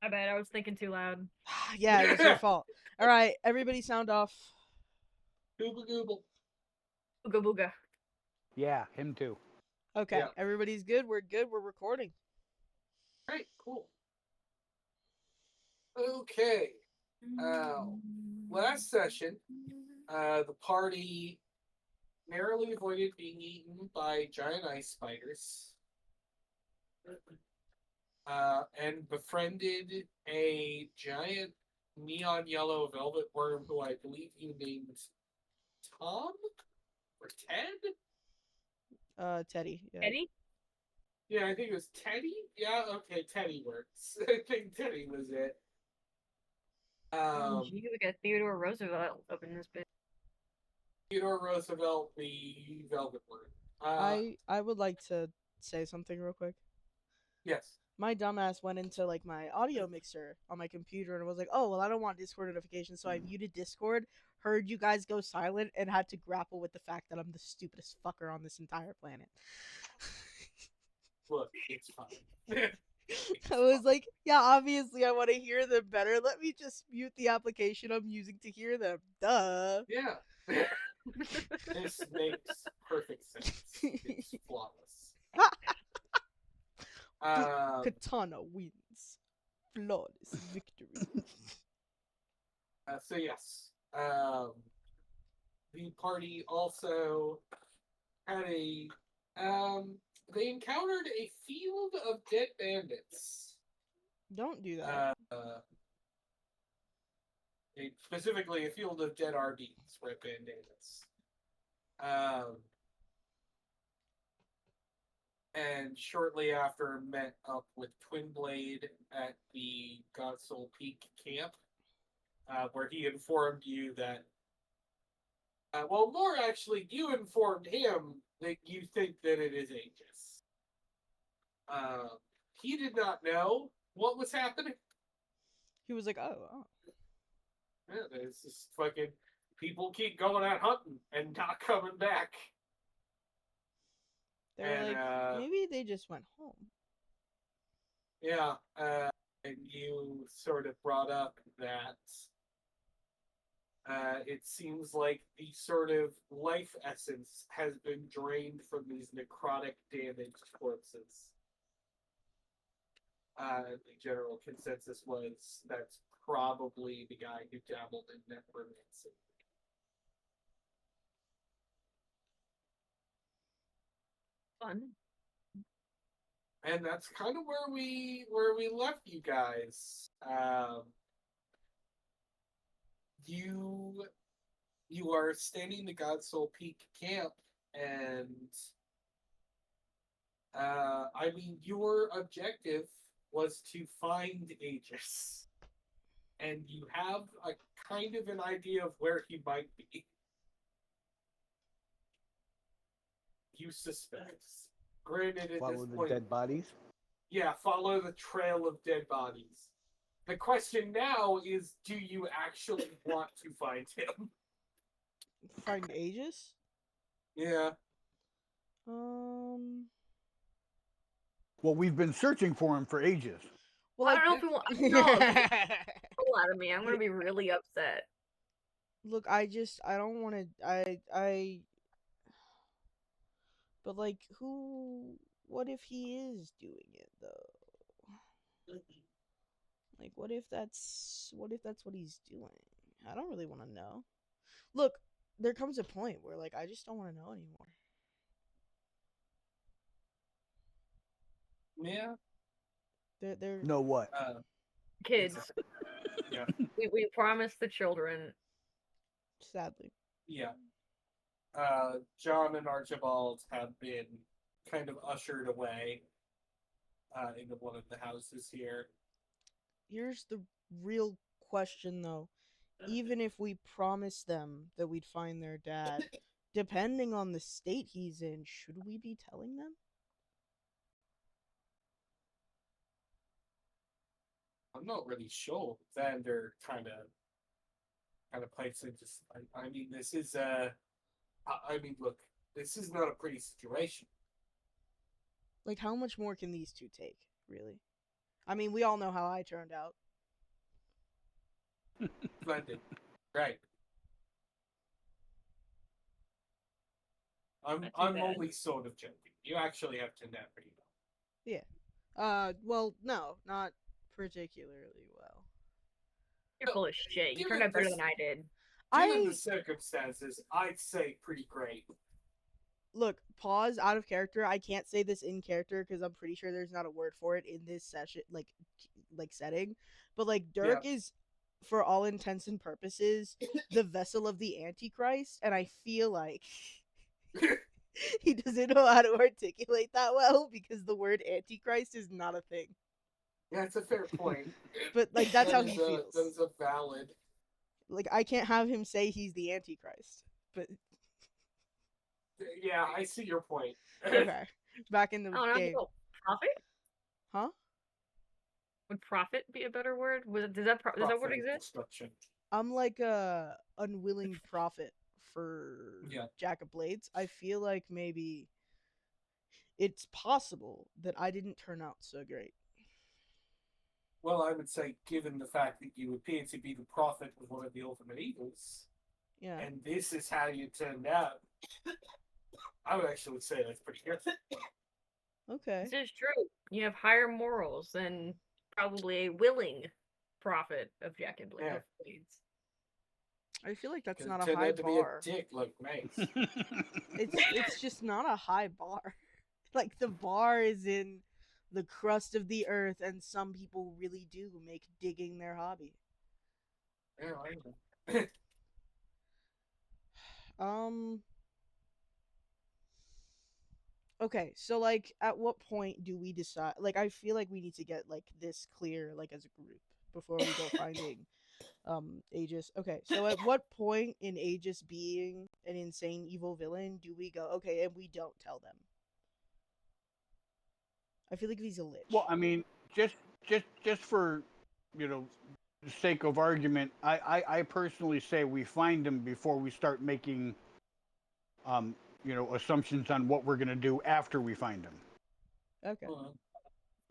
I bet I was thinking too loud. Yeah, it was your fault. All right, everybody sound off. Google Google. Booga booga. Yeah, him too. Okay, Yeah. everybody's good. We're good. We're recording. Right, cool. Okay. Last session, the party narrowly avoided being eaten by giant ice spiders, and befriended a giant neon yellow velvet worm who I believe you named Tom or Ted. Teddy. Yeah. Eddie? Yeah, I think it was Teddy. Yeah, okay, Teddy works. I think Teddy was it. Gee, we got Theodore Roosevelt up in this bit. Theodore Roosevelt, the velvet worm. I would like to say something real quick. Yes. My dumbass went into like my audio mixer on my computer and was like, "Oh, well, I don't want Discord notifications," so I muted Discord. Heard you guys go silent and had to grapple with the fact that I'm the stupidest fucker on this entire planet. Look, it's fine. I was like, yeah, obviously I want to hear them better. Let me just mute the application I'm using to hear them. Duh. Yeah. This makes perfect sense. It's flawless. Katana wins. Flawless victory. So yes, the party also had they encountered a field of dead bandits. Don't do that. Specifically a field of dead RBs, red bandits. Um, and shortly after met up with Twinblade at the Godsoul Peak camp, where he informed you that, well, more actually, you informed him that you think that it is Aegis. He did not know what was happening. He was like, oh. Yeah, it's just fucking people keep going out hunting and not coming back. They were like, maybe they just went home. Yeah, and you sort of brought up that it seems like the sort of life essence has been drained from these necrotic, damaged corpses. The general consensus was that's probably the guy who dabbled in necromancy. Fun. And that's kind of where we left you guys. You are standing the Godsoul Peak camp, and I mean your objective was to find Aegis, and you have a kind of an idea of where he might be. You suspect. Granted, at Follow this the point, dead bodies. yeah, follow the trail of dead bodies. The question now is, do you actually want to find him? Find Aegis? Yeah. Well, we've been searching for him for ages. Well, I like, don't know if we want. No, if it's a lot of me. I'm gonna be really upset. look, I don't want to. But like, who? What if he is doing it though? Like, what if that's what he's doing? I don't really want to know. Look, there comes a point where like I just don't want to know anymore. Yeah. They're Know what? Kids. Yeah. We promised the children. sadly. Yeah. John and Archibald have been kind of ushered away into one of the houses here. Here's the real question though. Even if we promised them that we'd find their dad, depending on the state he's in, should we be telling them? I'm not really sure. Xander kind of plays it. Just, I mean, this is I mean, look, this is not a pretty situation. Like, how much more can these two take, really? I mean, we all know how I turned out. Splendid. Right. Not too I'm bad. only sort of joking. You actually have turned out pretty well. Well, no, not particularly well. You're full of shit. You Given turned out better this- than I did. Given I the circumstances, I'd say pretty great. look, pause out of character. I can't say this in character because I'm pretty sure there's not a word for it in this session, like setting. But like Dirk is, for all intents and purposes, the vessel of the Antichrist, and I feel like he doesn't know how to articulate that well because the word Antichrist is not a thing. Yeah, it's a fair point. But like that's how That he is feels. That is a valid. Like I can't have him say he's the Antichrist. But Yeah, I see your point. okay, back in the I don't know. game, Well, prophet? huh? Would prophet be a better word? Does that word Prophetic exist? destruction. I'm like a unwilling prophet for Yeah. Jack of Blades. I feel like maybe it's possible that I didn't turn out so great. Well, I would say, given the fact that you appear to be the prophet of one of the ultimate evils, Yeah. and this is how you turned out, I would actually say that's pretty good. Okay. This is true. You have higher morals than probably a willing prophet of Jack and Yeah. Blades. I feel like that's It not a turned high out to be bar. a dick like Mace. It's just not a high bar. Like the bar is in the crust of the earth, and some people really do make digging their hobby. Yeah, I know. Okay, so like at what point do we decide, like I feel like we need to get like this clear like as a group before we go finding Aegis. Okay, so at what point in Aegis being an insane evil villain do we go, okay, and we don't tell them? I feel like if he's a lich. Well, I mean, just for, you know, the sake of argument, I personally say we find him before we start making, assumptions on what we're gonna do after we find him. Okay.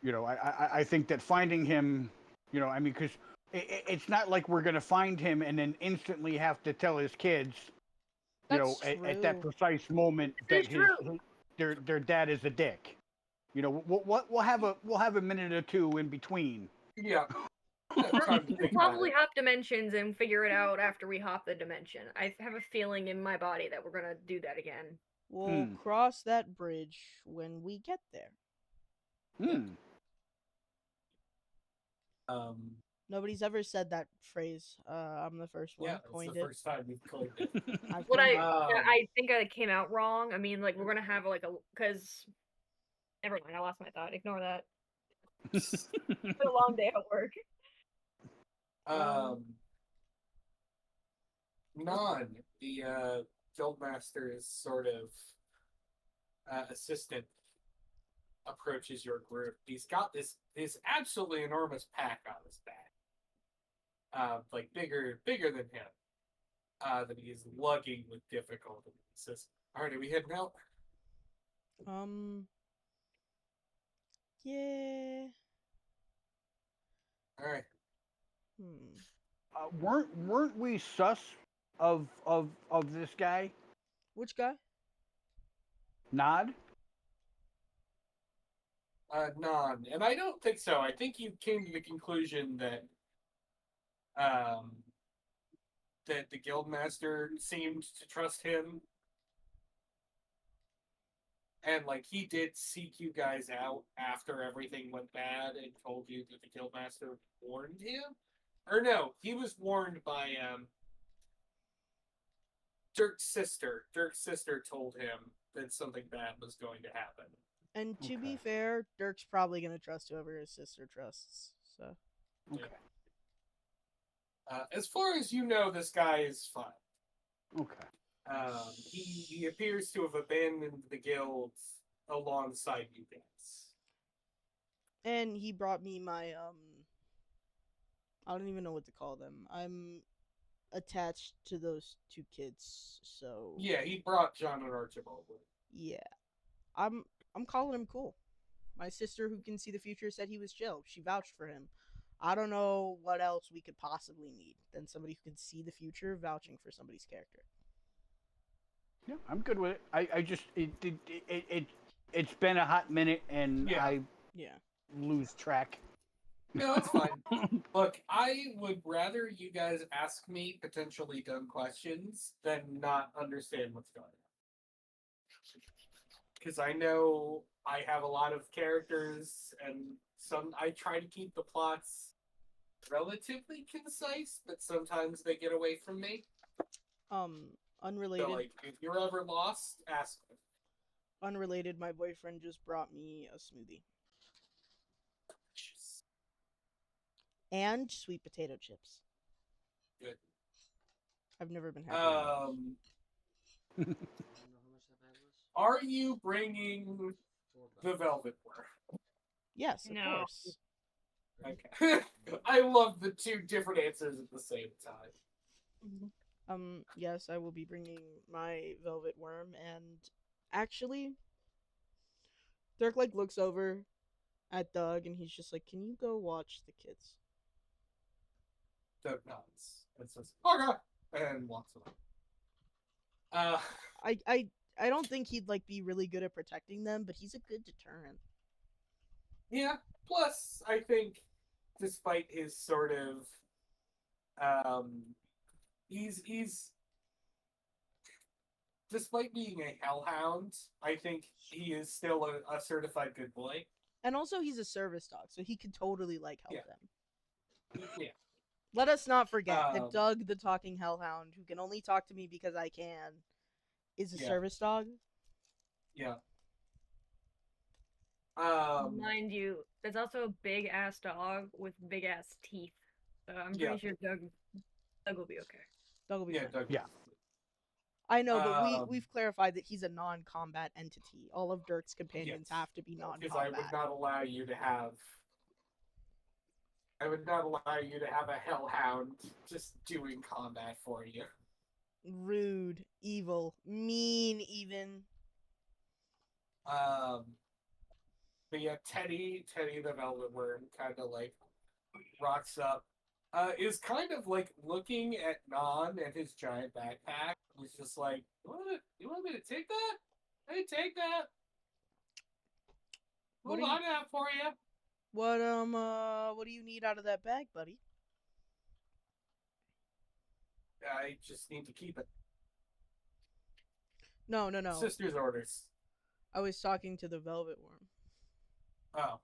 You know, I think that finding him, I mean, because it's not like we're gonna find him and then instantly have to tell his kids, That's at that true. precise moment This that is true. their dad is a dick. You know, we'll have a minute or two in between. Yeah. Time to We'll think about probably it. hop dimensions and figure it out after we hop the dimension. I have a feeling in my body that we're gonna do that again. We'll Hmm. cross that bridge when we get there. Hmm. Nobody's ever said that phrase. I'm the first one Yeah, it's coined the it. first time we've coined it. I've What coined it. I think I came out wrong. I mean, like we're gonna have like a because. Never mind. I lost my thought. Ignore that. It's been a long day at work. Non, the guildmaster's sort of assistant approaches your group. He's got this absolutely enormous pack on his back, like bigger than him, that he is lugging with difficulty. He says, "All right, are we heading out?" Yeah. All right. Weren't we sus of this guy? Which guy? Nod? Non, and I don't think so. I think you came to the conclusion that that the guildmaster seemed to trust him, and like he did seek you guys out after everything went bad and told you that the guildmaster warned him. Or no, he was warned by Dirk's sister. Dirk's sister told him that something bad was going to happen. And to be Okay. fair, Dirk's probably gonna trust whoever his sister trusts. So. Okay. As far as you know, this guy is fine. Okay. He appears to have abandoned the guild alongside you guys. And he brought me my I don't even know what to call them. I'm attached to those two kids, so Yeah, he brought John and Archibald with him. yeah. I'm calling him cool. My sister, who can see the future, said he was chill. She vouched for him. I don't know what else we could possibly need than somebody who can see the future vouching for somebody's character. Yeah, I'm good with it. I just it's been a hot minute and Yeah. I Yeah. lose track. No, it's fine. Look, I would rather you guys ask me potentially dumb questions than not understand what's going on. Because I know I have a lot of characters, and I try to keep the plots relatively concise, but sometimes they get away from me. Unrelated. So, like, if you're ever lost, ask me. Unrelated, my boyfriend just brought me a smoothie. And sweet potato chips. Good. I've never been happy. Are you bringing the Velvet Worm? Yes, of No. course. Okay. I love the two different answers at the same time. Yes, I will be bringing my velvet worm, and actually, Dirk like looks over at Doug, and he's just like, "Can you go watch the kids?" Doug nods and says, "Okay," and walks away. I don't think he'd like be really good at protecting them, but he's a good deterrent. Yeah. Plus, I think, despite his sort of, he's despite being a hellhound, I think he is still a certified good boy. And also, he's a service dog, so he could totally like help Yeah. them. Yeah. Let us not forget that Um, Doug, the talking hellhound, who can only talk to me because I can, is a Yeah. service dog. Yeah. Mind you, there's also a big ass dog with big ass teeth. So I'm pretty Yeah. sure Doug will be okay. Doug will be Yeah. fine. Doug. Yeah. I know, but Um, we've clarified that he's a non-combat entity. All of Dirk's companions Yes. have to be non-combat. Because I would not allow you to have. I would not allow you to have a hellhound just doing combat for you. Rude, evil, mean, even. But yeah, Teddy the Velvet Worm kind of like rocks up. Is kind of like looking at Non and his giant backpack. He's just like, you want me to take that? Hey, take that. What Hold do you- on to that for you. What do you need out of that bag, buddy? I just need to keep it. No. Sister's orders. I was talking to the Velvet Worm. Oh.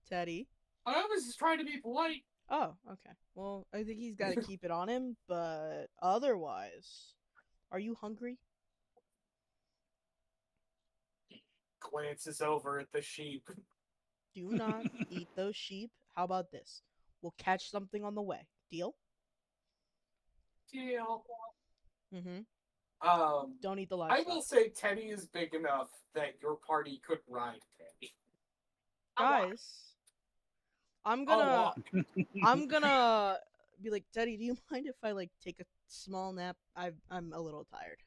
Teddy. I was just trying to be polite. Oh, okay. Well, I think he's got to keep it on him, but otherwise, are you hungry? Glances over at the sheep. Do not eat those sheep. How about this? We'll catch something on the way. Deal? Deal. Mm-hmm. Don't eat the I livestock. will say Teddy is big enough that your party could ride Teddy. Guys, I'm gonna be like, Teddy, do you mind if I like take a small nap? I'm a little tired.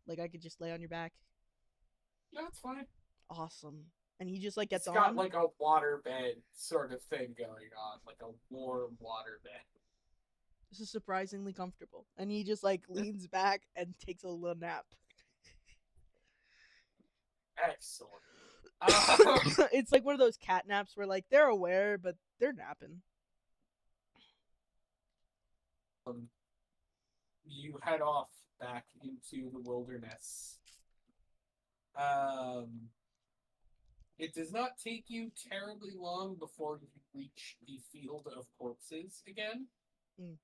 Like I could just lay on your back. Yeah, that's fine. Awesome. And he just like gets It's on. got like a water bed sort of thing going on, like a warm water bed. This is surprisingly comfortable. And he just like leans back and takes a little nap. Excellent. It's like one of those cat naps where like they're aware but they're napping. You head off back into the wilderness. It does not take you terribly long before you reach the field of corpses again. Mm.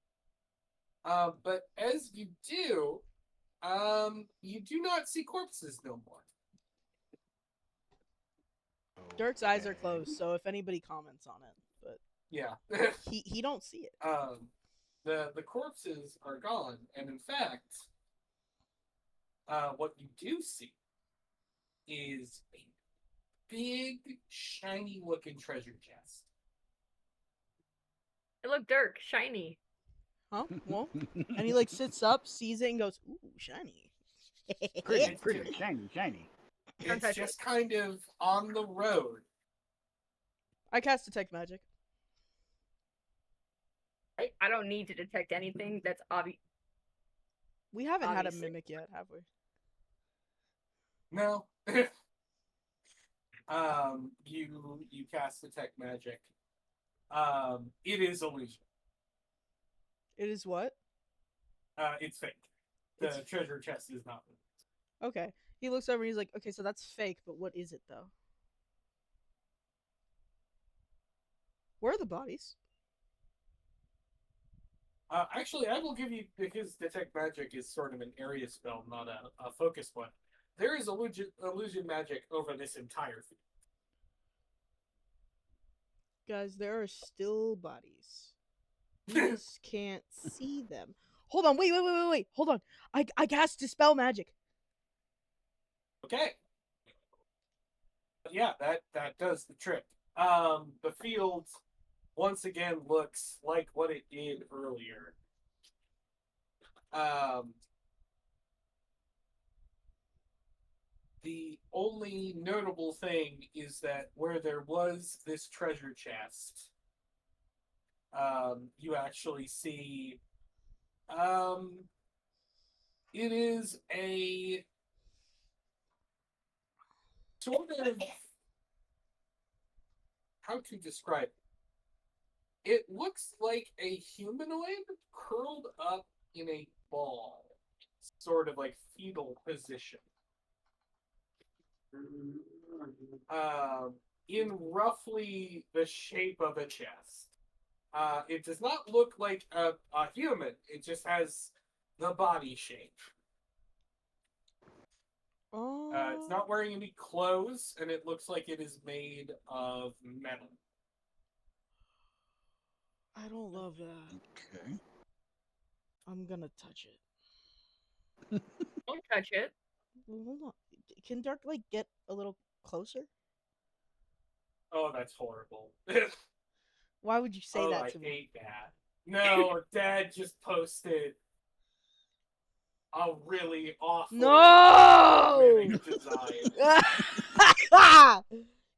But as you do, you do not see corpses no more. Dirk's eyes are closed, so if anybody comments on it, but Yeah. he don't see it. The corpses are gone, and in fact, what you do see is a big, shiny looking treasure chest. Hey, look, Dirk, shiny. Huh? Well, and he like sits up, sees it, and goes, "Ooh, shiny." Pretty, shiny. Don't It's touch just kind of on the road. I cast detect magic. I don't need to detect anything that's obvious. We haven't had a Obviously. mimic yet, have we? No. You cast detect magic. It is illusion. It is what? It's fake. The It's- treasure chest is not. Okay. He looks over and he's like, okay, so that's fake, but what is it though? Where are the bodies? Actually, I will give you, because detect magic is sort of an area spell, not a focus one. There is illusion magic over this entire thing. Guys, there are still bodies. We just can't see them. Hold on, wait. Hold on. I cast dispel magic. Okay. Yeah, that does the trick. The field once again looks like what it did earlier. The only notable thing is that where there was this treasure chest, you actually see, it is a sort of, how to describe it? It looks like a humanoid curled up in a ball, sort of like fetal position. In roughly the shape of a chest. It does not look like a human. It just has the body shape. Oh. It's not wearing any clothes, and it looks like it is made of metal. I don't love that. Okay. I'm gonna touch it. Don't touch it. Well, hold on. Can Dark like get a little closer? Oh, that's horrible. Why would you say oh, that I to me? hate that. No, Dad just posted a really awful No! design.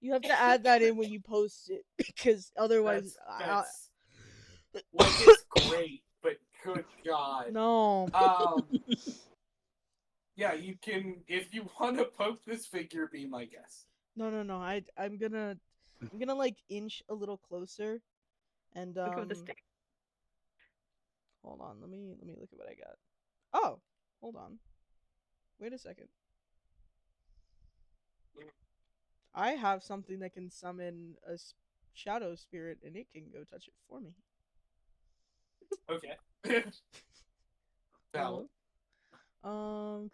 You have to add that in when you post it because otherwise, That's like, it's great, but good God. no. Yeah, you can, if you want to poke this figure, be my guest. No. I'm gonna like inch a little closer, and Look at the stick. hold on. Let me look at what I got. Oh, hold on. Wait a second. I have something that can summon a shadow spirit, and it can go touch it for me. Okay. Valid.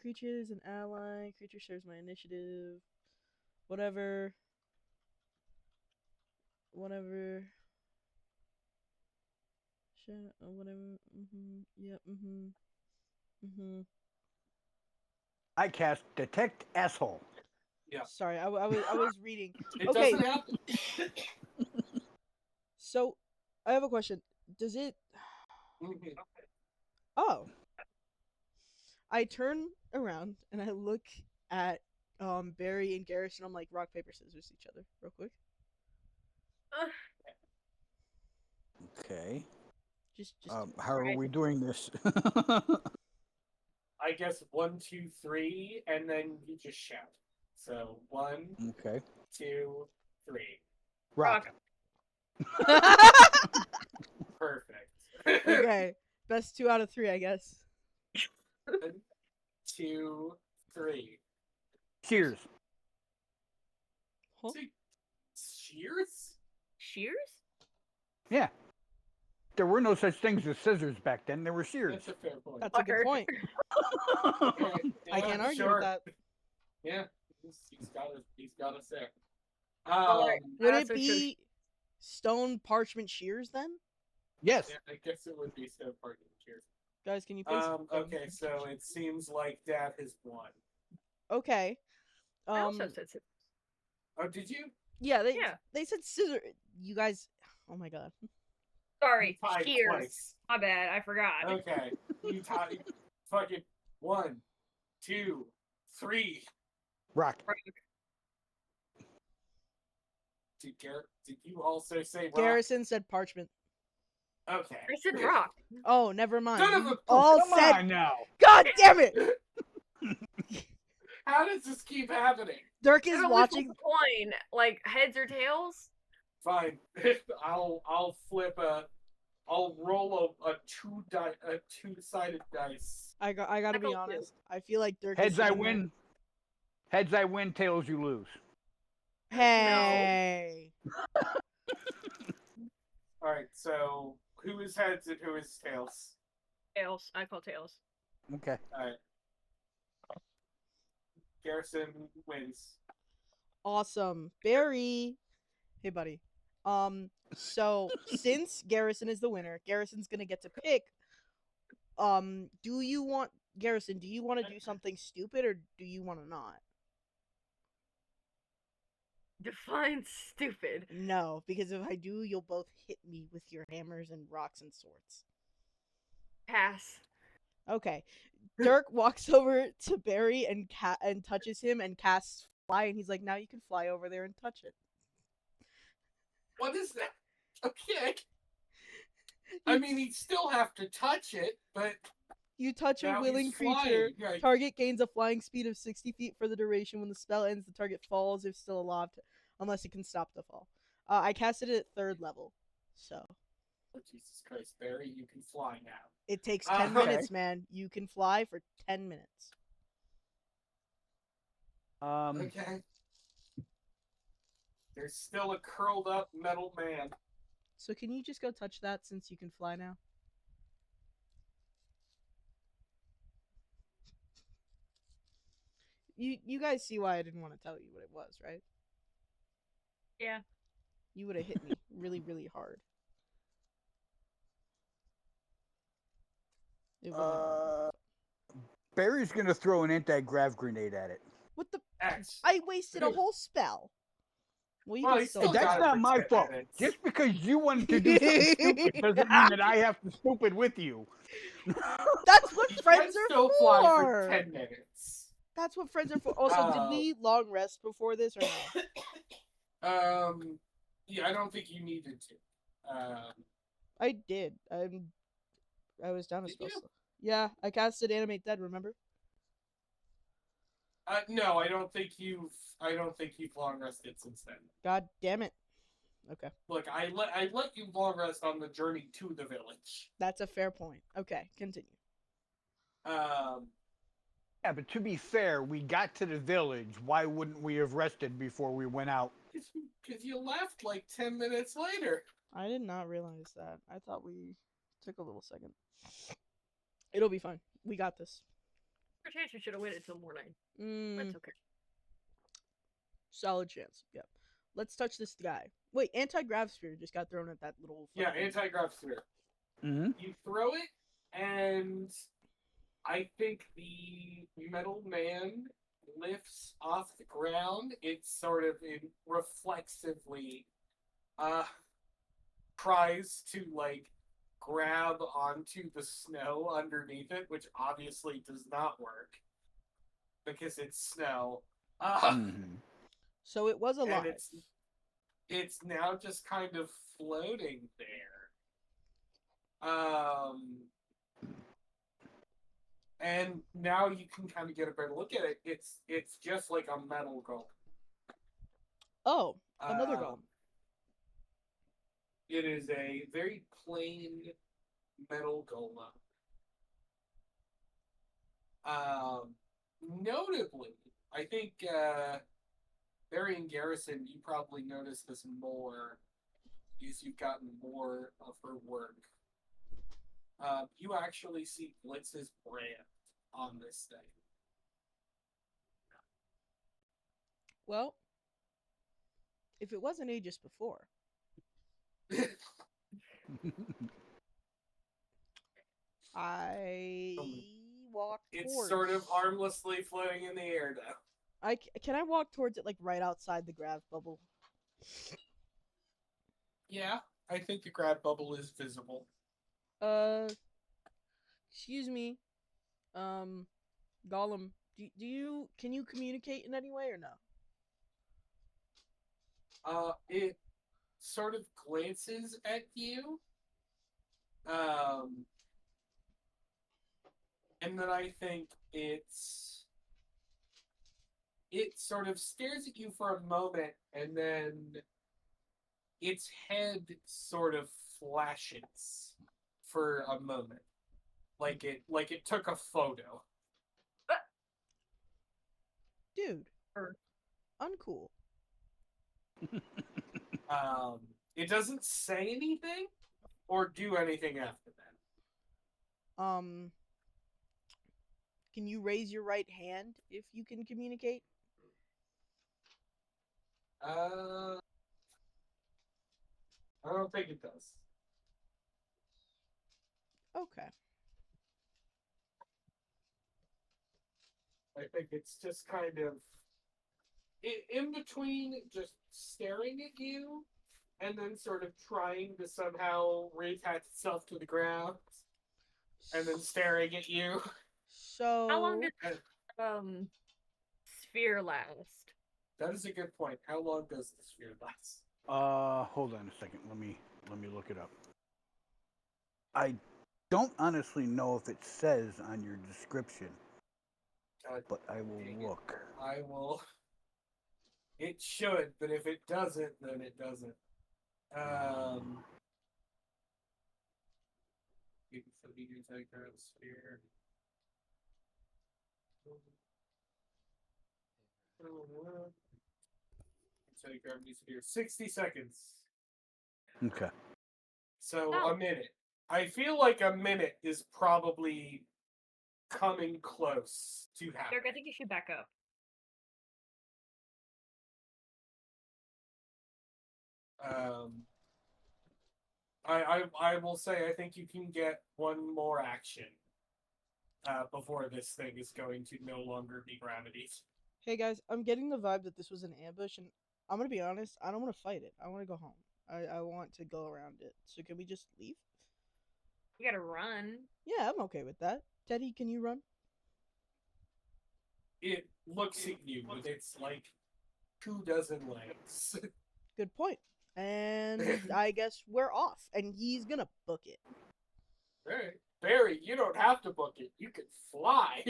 Creature is an ally. Creature shares my initiative. Whatever. Whatever. Whatever. Yep. I cast detect asshole. Yeah. Sorry, I was reading. It Okay. doesn't happen. So, I have a question. Does it? Mhm. Oh. I turn around and I look at Barry and Garrus, and I'm like, rock paper scissors each other, real quick. Okay. Just. How are we doing this? I guess 1, 2, 3, and then you just shout. So 1, Okay. 2, 3. Rock. Perfect. Okay, best 2 out of 3, I guess. 1, 2, 3. Cheers. Huh? See, shears? Shears? Yeah. There were no such things as scissors back then. There were shears. That's a fair point. That's a good Fucker. point. Okay, I yeah, can't argue sure. with that. Yeah, he's got a sec. Alright. Would Ah, it so be stone parchment shears then? Yes. Yeah, I guess it would be so part of cheers. Guys, can you please? Okay, so it seems like Dad has won. Okay. I also said scissors. Oh, did you? Yeah, Yeah. they said scissor. You guys. Oh my god. Sorry, You tied shears. twice. My bad, I forgot. Okay, you tied. Fucking 1, 2, 3. Rock. Did you also say rock? Garrison said parchment. Okay. I said rock. Oh, never mind. Son of You a- all Come said. on now. God damn it! How does this keep happening? Dirk How is about we flip watching. a coin, like heads or tails? Fine. I'll flip a. I'll roll a two-sided dice. I gotta I be go too. honest. I feel like Dirk Heads is I sitting there- win. Heads I win. Tails you lose. Hey. All right. So who is heads and who is tails? Tails. I call tails. Okay. All right. Garrison wins. Awesome. Barry. Hey, buddy. So since Garrison is the winner, Garrison's gonna get to pick. Do you want Garrison? Do you want to do something stupid or do you want to not? Define stupid. No, because if I do, you'll both hit me with your hammers and rocks and swords. Pass. Okay. Dirk walks over to Barry and touches him and casts fly, and he's like, "Now you can fly over there and touch it." What is that? Okay. I mean, he'd still have to touch it, but You touch a now willing he's creature. flying. Like, Target gains a flying speed of 60 feet for the duration. When the spell ends, the target falls if still aloft, unless it can stop the fall. I casted it at 3rd level, so oh, Jesus Christ, Barry, you can fly now. it takes 10 Okay. minutes, man. You can fly for 10 minutes. Okay. There's still a curled up metal man. So can you just go touch that since you can fly now? You guys see why I didn't want to tell you what it was, right? Yeah. You would have hit me really, really hard. It wouldn't have worked. Barry's gonna throw an anti-grav grenade at it. What the? X. I wasted a whole spell. Well, you Well, can he's still. still That's got it not for my 10 fault. minutes. Just because you wanted to do something stupid doesn't mean that I have to stupid with you. That's what You friends can are still for. fly for 10 minutes. That's what friends are for. Also, did we long rest before this or no? Yeah, I don't think you needed to. I did. I was down a Did spell you? slot. Yeah, I casted animate dead. Remember? No, I don't think you've long rested since then. God damn it. Okay, Look, I let you long rest on the journey to the village. that's a fair point. Okay, continue. Yeah, but to be fair, we got to the village. Why wouldn't we have rested before we went out? Because you left like 10 minutes later. I did not realize that. I thought we took a little second. It'll be fine. We got this. For chance we should have waited till morning. Mm, That's okay. solid chance. Yeah. Let's touch this guy. Wait, anti-grav sphere just got thrown at that little. Yeah, fucking- anti-grav sphere. Mm-hmm. You throw it, and I think the metal man lifts off the ground. It sort of reflexively tries to like grab onto the snow underneath it, which obviously does not work because it's snow. Mm-hmm. So it was And alive. it's now just kind of floating there. And now you can kind of get a better look at it. It's just like a metal golem. Oh, another Um, golem. It is a very plain metal golem. Notably, I think Barry and Garrison, you probably noticed this more as you've gotten more of her work. You actually see Blitz's brand on this thing. Well, if it wasn't Aegis before, I walk It's towards. sort of harmlessly floating in the air now. Can I walk towards it like right outside the grav bubble? Yeah, I think the grab bubble is visible. Excuse me, Gollum, Can you communicate in any way or no? It sort of glances at you. And then I think it sort of stares at you for a moment, and then its head sort of flashes for a moment, like it took a photo. Dude, Or- uncool. It doesn't say anything or do anything after that. Can you raise your right hand if you can communicate? I don't think it does. Okay. I think it's just kind of in between just staring at you and then sort of trying to somehow reattach itself to the ground and then staring at you. So How long does sphere last? That is a good point. How long does the sphere last? Hold on a second. Let me look it up. I don't honestly know if it says on your description, but I will look. I will. It should, but if it doesn't, then it doesn't. You can still be your telegram sphere. Anti-gravity sphere. 60 seconds. Okay. So Oh. a minute. I feel like a minute is probably coming close to Derek, I happening. think you should back up. I will say I think you can get one more action before this thing is going to no longer be gravity. hey guys, I'm getting the vibe that this was an ambush, and I'm gonna be honest, I don't want to fight it. I want to go home. I want to go around it. So can we just leave? You gotta run. Yeah, I'm okay with that. Teddy, can you run? It looks at you with its like 24 legs. Good point. And I guess we're off, and he's gonna book it. Hey, Barry, you don't have to book it. You can fly.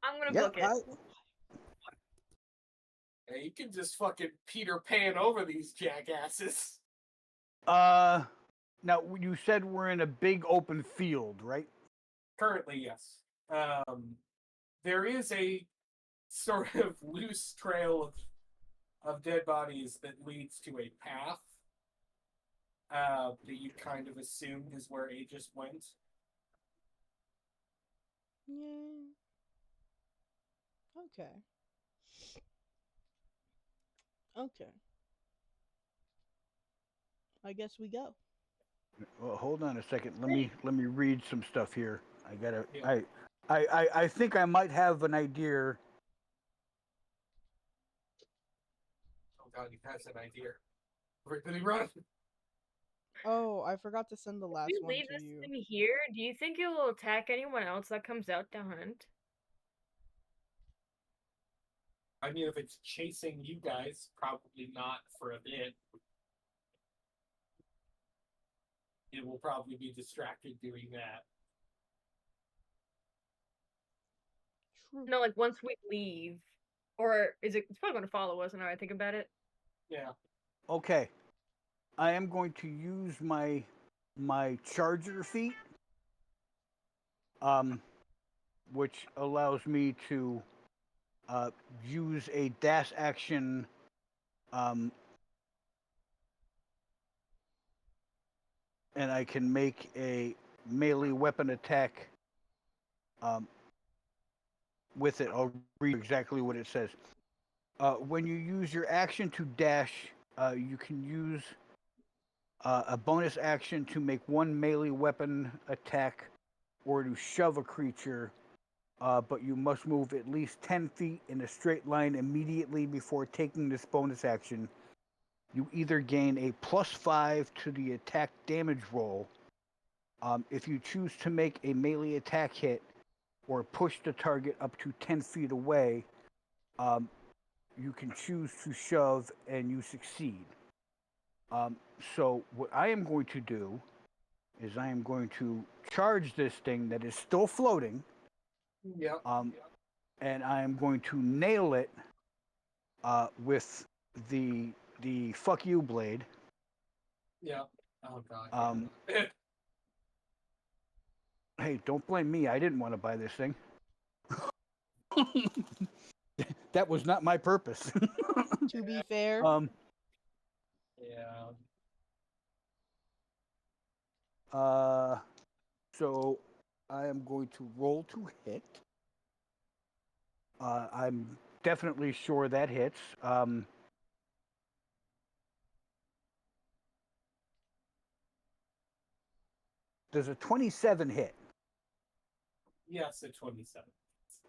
I'm gonna Yep, book it. Hey, you can just fucking Peter Pan over these jackasses. Now you said we're in a big open field, right? Currently, yes. There is a sort of loose trail of dead bodies that leads to a path that you kind of assumed is where Aegis went. Yeah. Okay. Okay. I guess we go. Well, hold on a second. Let me read some stuff here. I gotta. Yeah. I think I might have an idea. Oh god, he has an idea. Everybody run! Oh, I forgot to send the last If we one leave to this you. thing here, do you think it will attack anyone else that comes out to hunt? I mean, if it's chasing you guys, probably not for a bit. It will probably be distracted doing that. True. No, like once we leave. Or is it? It's probably gonna follow us now I think about it. Yeah. Okay, I am going to use my charger feat, which allows me to use a dash action, and I can make a melee weapon attack with it. I'll read exactly what it says. When you use your action to dash, you can use a bonus action to make one melee weapon attack or to shove a creature, but you must move at least 10 feet in a straight line immediately before taking this bonus action. You either gain a +5 to the attack damage roll. If you choose to make a melee attack hit, or push the target up to 10 feet away, you can choose to shove and you succeed. So what I am going to do is I am going to charge this thing that is still floating. Yep. And I am going to nail it with the fuck you blade. Yep. Oh god. Hey, don't blame me. I didn't want to buy this thing. That was not my purpose. To be fair, Yeah. So I am going to roll to hit. I'm definitely sure that hits. Does a 27 hit? Yes, a 27.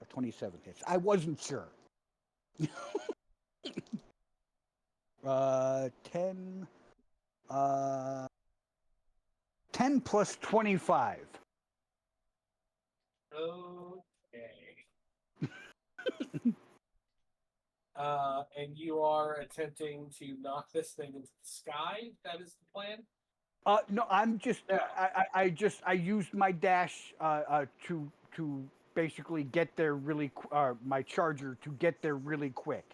A 27 hits. I wasn't sure. 10. 10 plus 25. Okay. And you are attempting to knock this thing into the sky? That is the plan? No, I'm just. Yeah. I used my dash to basically get there really. My charger to get there really quick.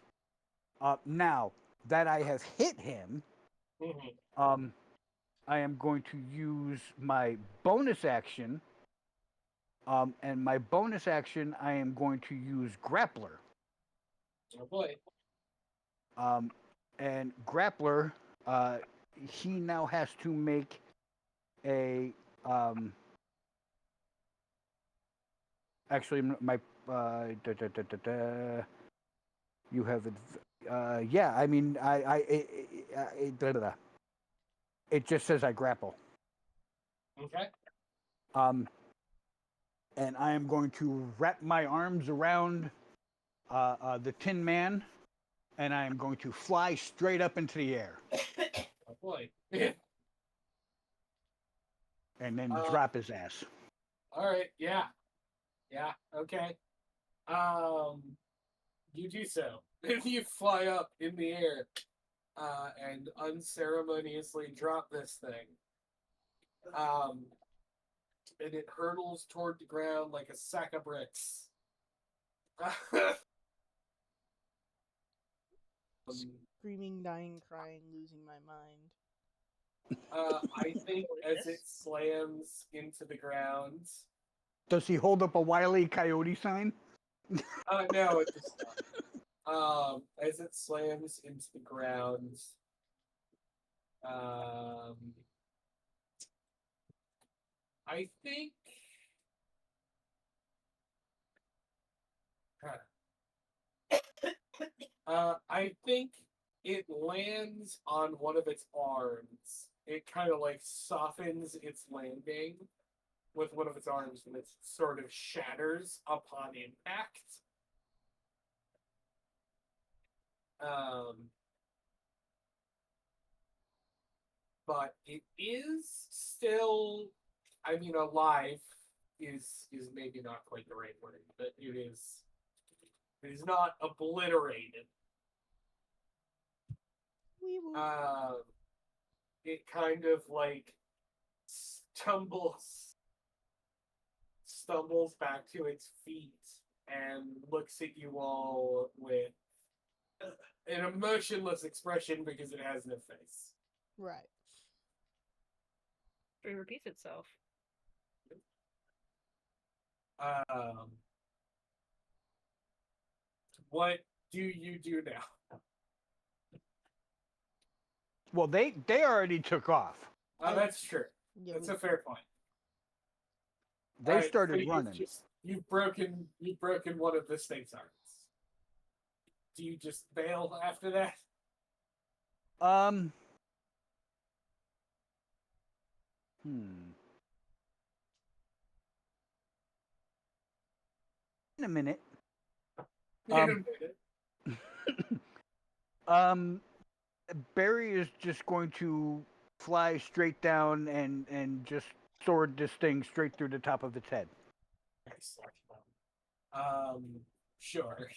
Now that I have hit him, Mm-hmm. I am going to use my bonus action. And my bonus action, I am going to use grappler. Oh boy. And grappler, he now has to make a. Actually, my. You have. Yeah, I mean, it just says I grapple. Okay. And I am going to wrap my arms around the Tin Man, and I am going to fly straight up into the air. Oh boy. And then drop his ass. All right. Yeah. Yeah. Okay. You do so. You fly up in the air, and unceremoniously drop this thing. And it hurtles toward the ground like a sack of bricks. screaming, dying, crying, losing my mind. I think as it slams into the ground. Does he hold up a Wile E. Coyote sign? No, it just as it slams into the ground. I think. I think it lands on one of its arms. It kind of like softens its landing with one of its arms, and it sort of shatters upon impact. But it is still, I mean, alive is maybe not quite the right word, but it is not obliterated. It kind of like stumbles back to its feet and looks at you all with an emotionless expression because it has no face. Right. It repeats itself. What do you do now? Well, they already took off. That's true. Yeah, That's a fair point. They started so running. You've broken one of this thing's arms. Do you just bail after that? In a minute. In a minute. Barry is just going to fly straight down and just sword this thing straight through the top of its head. Sure.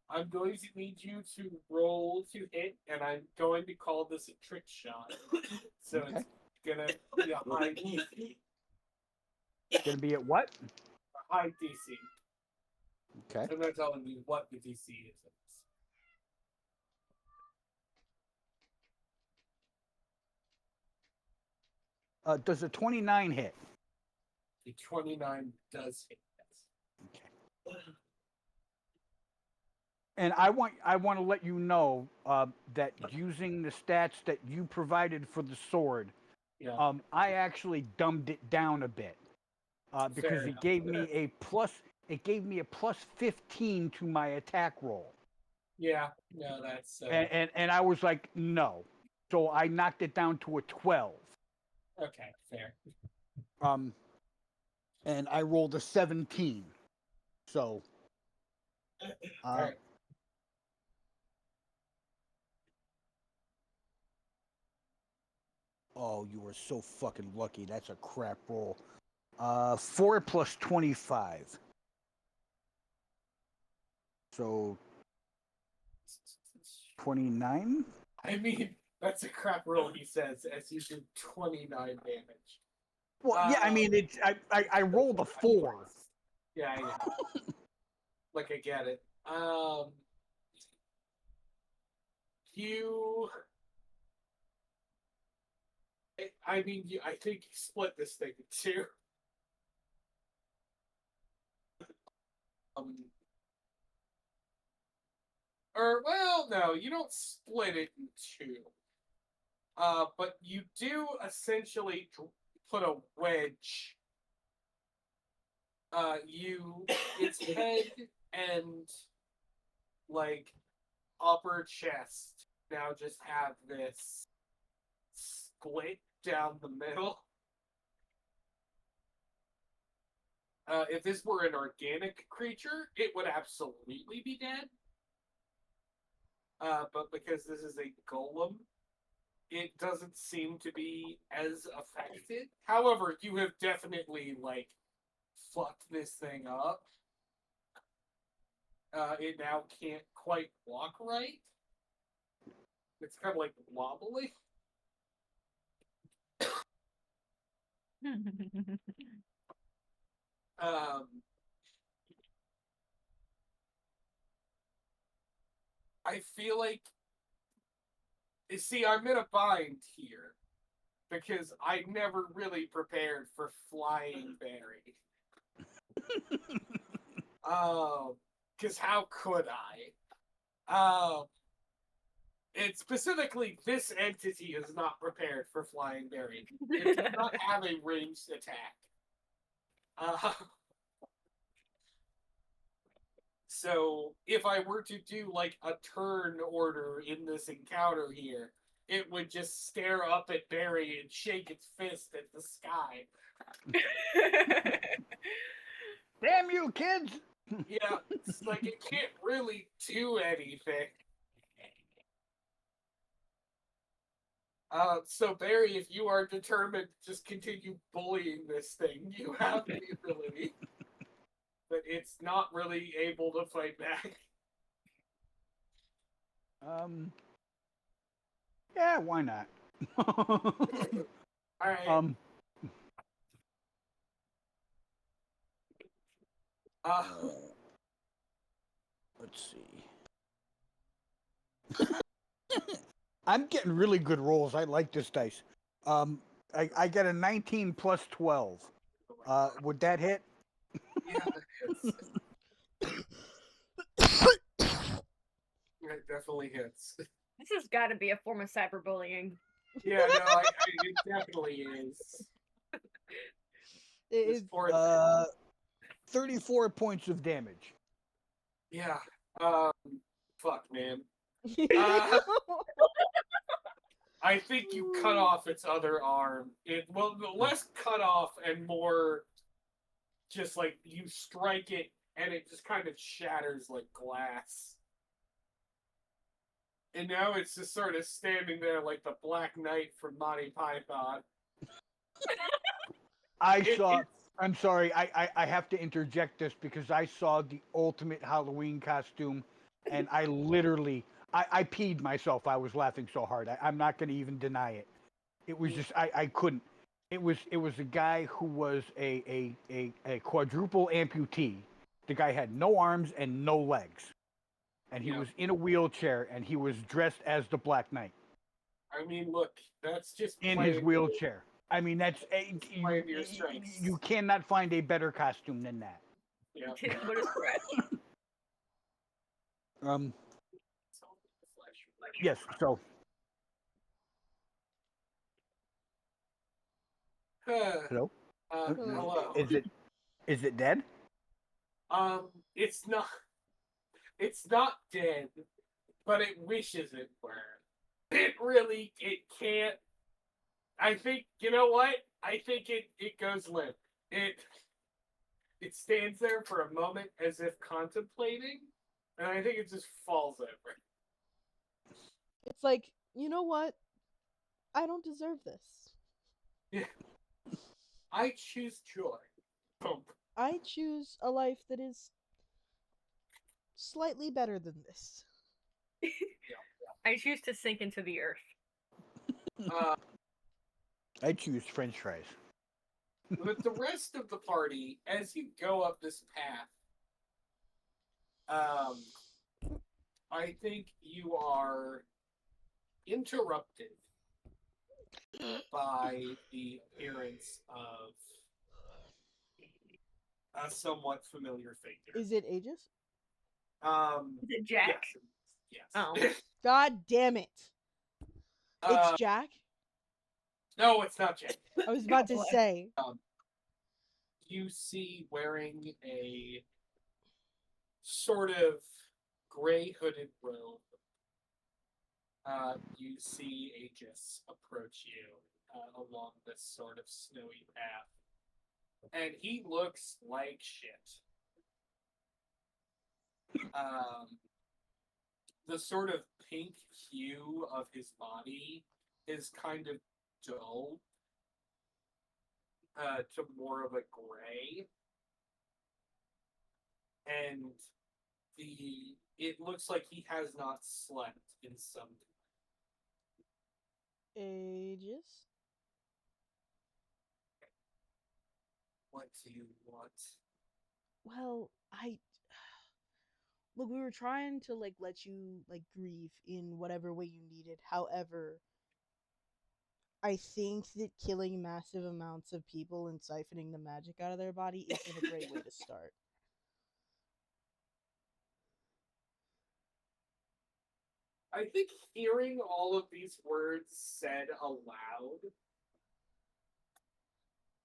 I'm going to need you to roll to hit, and I'm going to call this a trick shot. So Okay. it's gonna be a high DC. Gonna be at what? A high DC. Okay. I'm not telling you what the DC is. Does a 29 hit? The 29 does hit. Yes. Okay. And I want to let you know that using the stats that you provided for the sword, Yeah. I actually dumbed it down a bit because Fair it gave me a plus. It gave me a plus 15 to my attack roll, Yeah. No, that's and I was like, no. So I knocked it down to a 12. okay. Fair. And I rolled a 17. So, All right. oh, you were so fucking lucky. That's a crap roll. 4 plus 25. So 29? I mean, that's a crap roll, he says, as you do 29 damage. Well, yeah, I mean, it's I rolled a 4. Yeah, I know. Like, I get it. You. I mean, I think you split this thing in two. Or, well, no, you don't split it in two. But you do essentially put a wedge. Its head and, like, upper chest now just have this split down the middle. If this were an organic creature, it would absolutely be dead. But because this is a golem, it doesn't seem to be as affected. However, you have definitely, like, fucked this thing up. It now can't quite walk right. It's kind of like wobbly. I feel like, you see, I'm in a bind here because I never really prepared for Flying Berry. Because how could I? And specifically, this entity is not prepared for Flying Berry. It does not have a ranged attack. So if I were to do like a turn order in this encounter here, it would just stare up at Barry and shake its fist at the sky. Damn you, kids! Yeah, it's like it can't really do anything. So Barry, if you are determined to just continue bullying this thing, you have the ability. But it's not really able to fight back. Yeah, why not? Alright. Let's see. I'm getting really good rolls. I like this dice. I get a 19 plus 12. Would that hit? Yeah, it definitely hits. This has got to be a form of cyberbullying. Yeah, no, it definitely is. It's 34 points of damage. Yeah. Fuck, man. I think you cut off its other arm. Less cut off and more just like you strike it and it just kind of shatters like glass. And now it's just sort of standing there like the Black Knight from Monty Python. I It- saw. it's- I'm sorry. I have to interject this because I saw the ultimate Halloween costume, and I literally I peed myself. I was laughing so hard. I'm not going to even deny it. It was just I couldn't. It was a guy who was a quadruple amputee. The guy had no arms and no legs, and he Yeah. was in a wheelchair, and he was dressed as the Black Knight I mean, look, that's just in his playing- wheelchair. I mean, that's playing to your strengths. you cannot find a better costume than that. Yeah. What is correct? Yes. So hello. Hello. Is it dead? It's not. It's not dead, but it wishes it were. It can't. I think, you know what? I think it goes limp. It stands there for a moment as if contemplating, and I think it just falls over. It's like, you know what? I don't deserve this. I choose joy. Boom. I choose a life that is slightly better than this. I choose to sink into the earth. I choose French fries. With the rest of the party, as you go up this path, I think you are interrupted by the appearance of a somewhat familiar figure. Is it Aegis? Is it Jack? Yes. Oh. God damn it. It's Jack? No, it's not Jack. I was about to What? say. You see wearing a sort of gray hooded robe. You see Aegis approach you along this sort of snowy path. And he looks like shit. The sort of pink hue of his body is kind of dull to more of a gray. And it looks like he has not slept in some time. Aegis? What do you want? Well, look, we were trying to let you grieve in whatever way you needed. However, I think that killing massive amounts of people and siphoning the magic out of their body isn't a great way to start. I think hearing all of these words said aloud,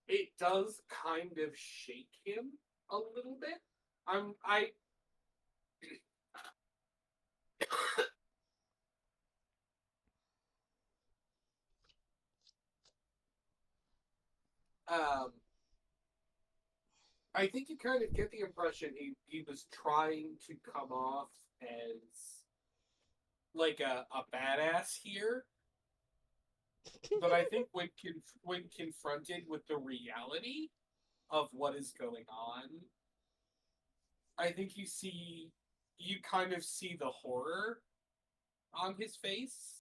it does kind of shake him a little bit. I think you kind of get the impression he was trying to come off as like a badass here. But I think when confronted with the reality of what is going on, I think you kind of see the horror on his face.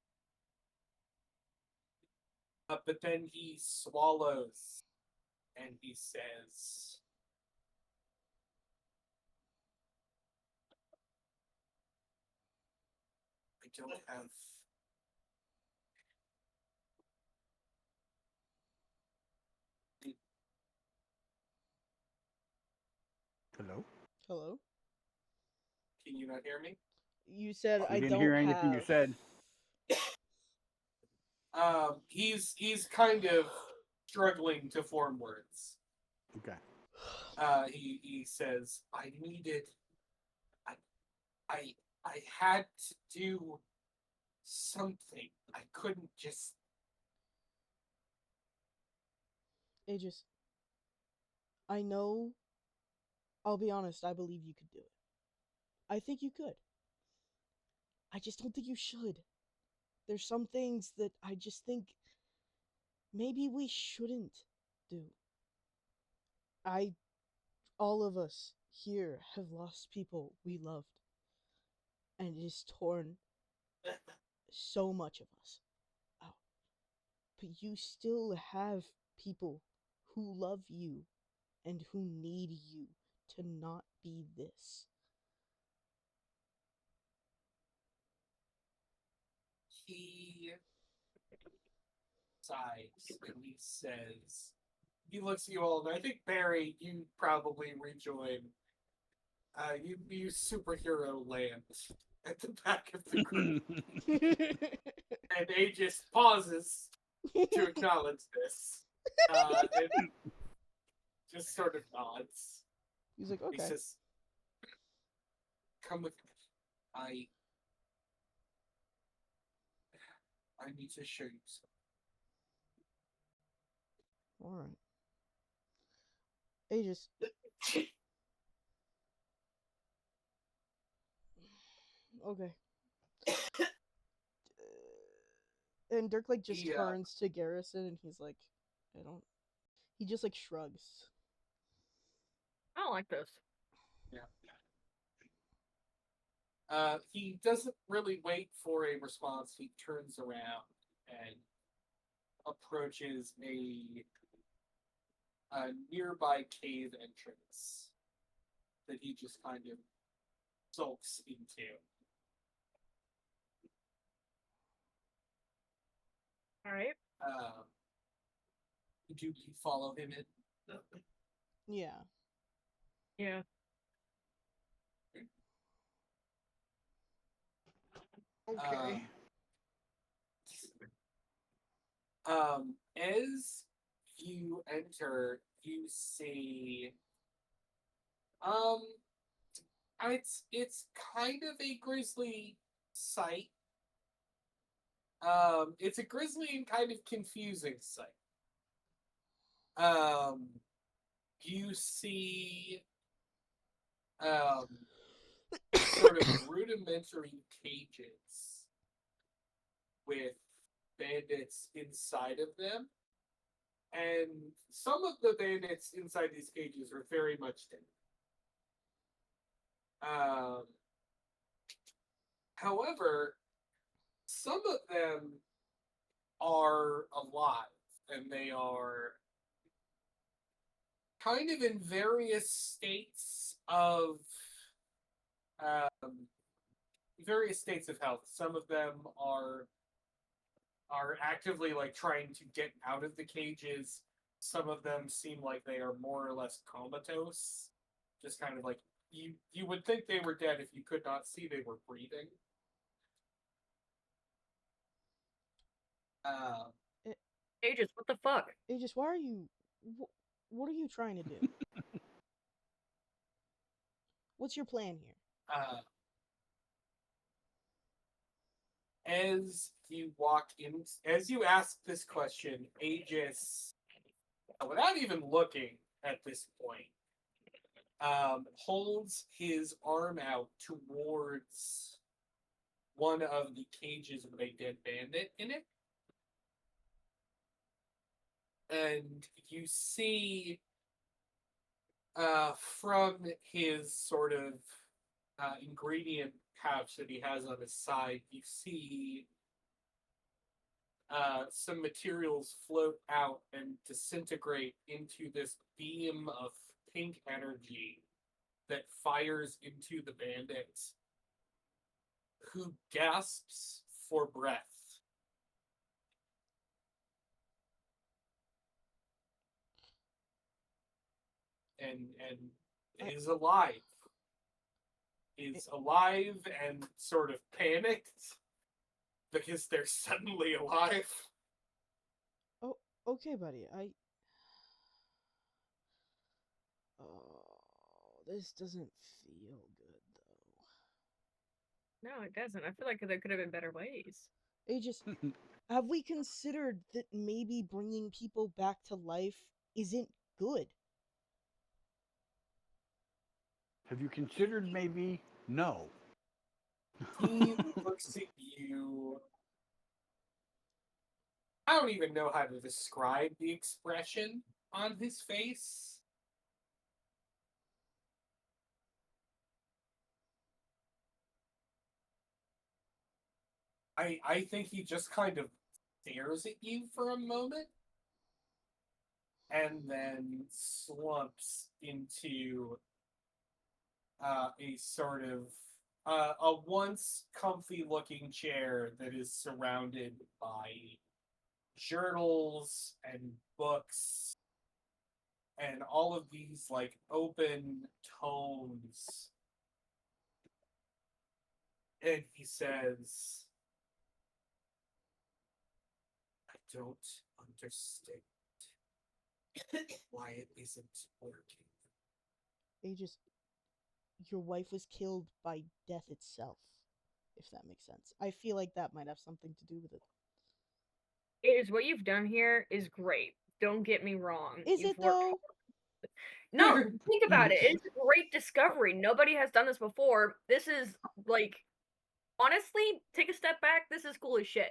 But then he swallows and he says, I don't have. Hello. Hello? Can you not hear me? You said We I didn't don't hear anything have. you said. He's kind of struggling to form words. Okay. He says, I needed. I had to do something. I couldn't just. Aegis. I know. I'll be honest, I believe you could do it. I think you could. I just don't think you should. There's some things that I just think maybe we shouldn't do. all of us here have lost people we loved, and it has torn so much of us out. But you still have people who love you and who need you to not be this. He sighs and he says, he looks at you all, and I think Barry, you probably rejoin. You superhero land at the back of the group, and Aegis pauses to acknowledge this, and just sort of nods. He's like, He okay. says, "Come with me. I need to show you something." Alright. Aegis. Okay. And Dirk like just Yeah. turns to Garrison and he's like, I don't. He just like shrugs. I don't like this. He doesn't really wait for a response. He turns around and approaches a nearby cave entrance that he just kind of sulks into. All right. Do you follow him in? Yeah. Yeah. Okay. As you enter, you see, it's kind of a grisly sight. It's a grisly and kind of confusing sight. You see, sort of rudimentary cages with bandits inside of them. And some of the bandits inside these cages are very much dead. However, some of them are alive, and they are kind of in various states of health. Some of them are actively like trying to get out of the cages. Some of them seem like they are more or less comatose, just kind of like you would think they were dead if you could not see they were breathing. Aegis, what the fuck? Aegis, why are you? What are you trying to do? What's your plan here? As you walk in, as you ask this question, Aegis, without even looking at this point, holds his arm out towards one of the cages with a dead bandit in it. And you see from his sort of ingredient pouch that he has on his side, you see some materials float out and disintegrate into this beam of pink energy that fires into the bandit, who gasps for breath. And is alive. Is alive and sort of panicked because they're suddenly alive. Oh, okay, buddy. Oh, this doesn't feel good though. No, it doesn't. I feel like there could have been better ways. Aegis, have we considered that maybe bringing people back to life isn't good? Have you considered maybe no? He looks at you. I don't even know how to describe the expression on his face. I think he just kind of stares at you for a moment and then slumps into a sort of a once comfy looking chair that is surrounded by journals and books and all of these like open tomes. And he says, I don't understand why it isn't working. Aegis, your wife was killed by death itself, if that makes sense. I feel like that might have something to do with it. What you've done here is great. Don't get me wrong. Is You've it worked though? No, think about it. It's a great discovery. Nobody has done this before. This is like, honestly, take a step back. This is cool as shit.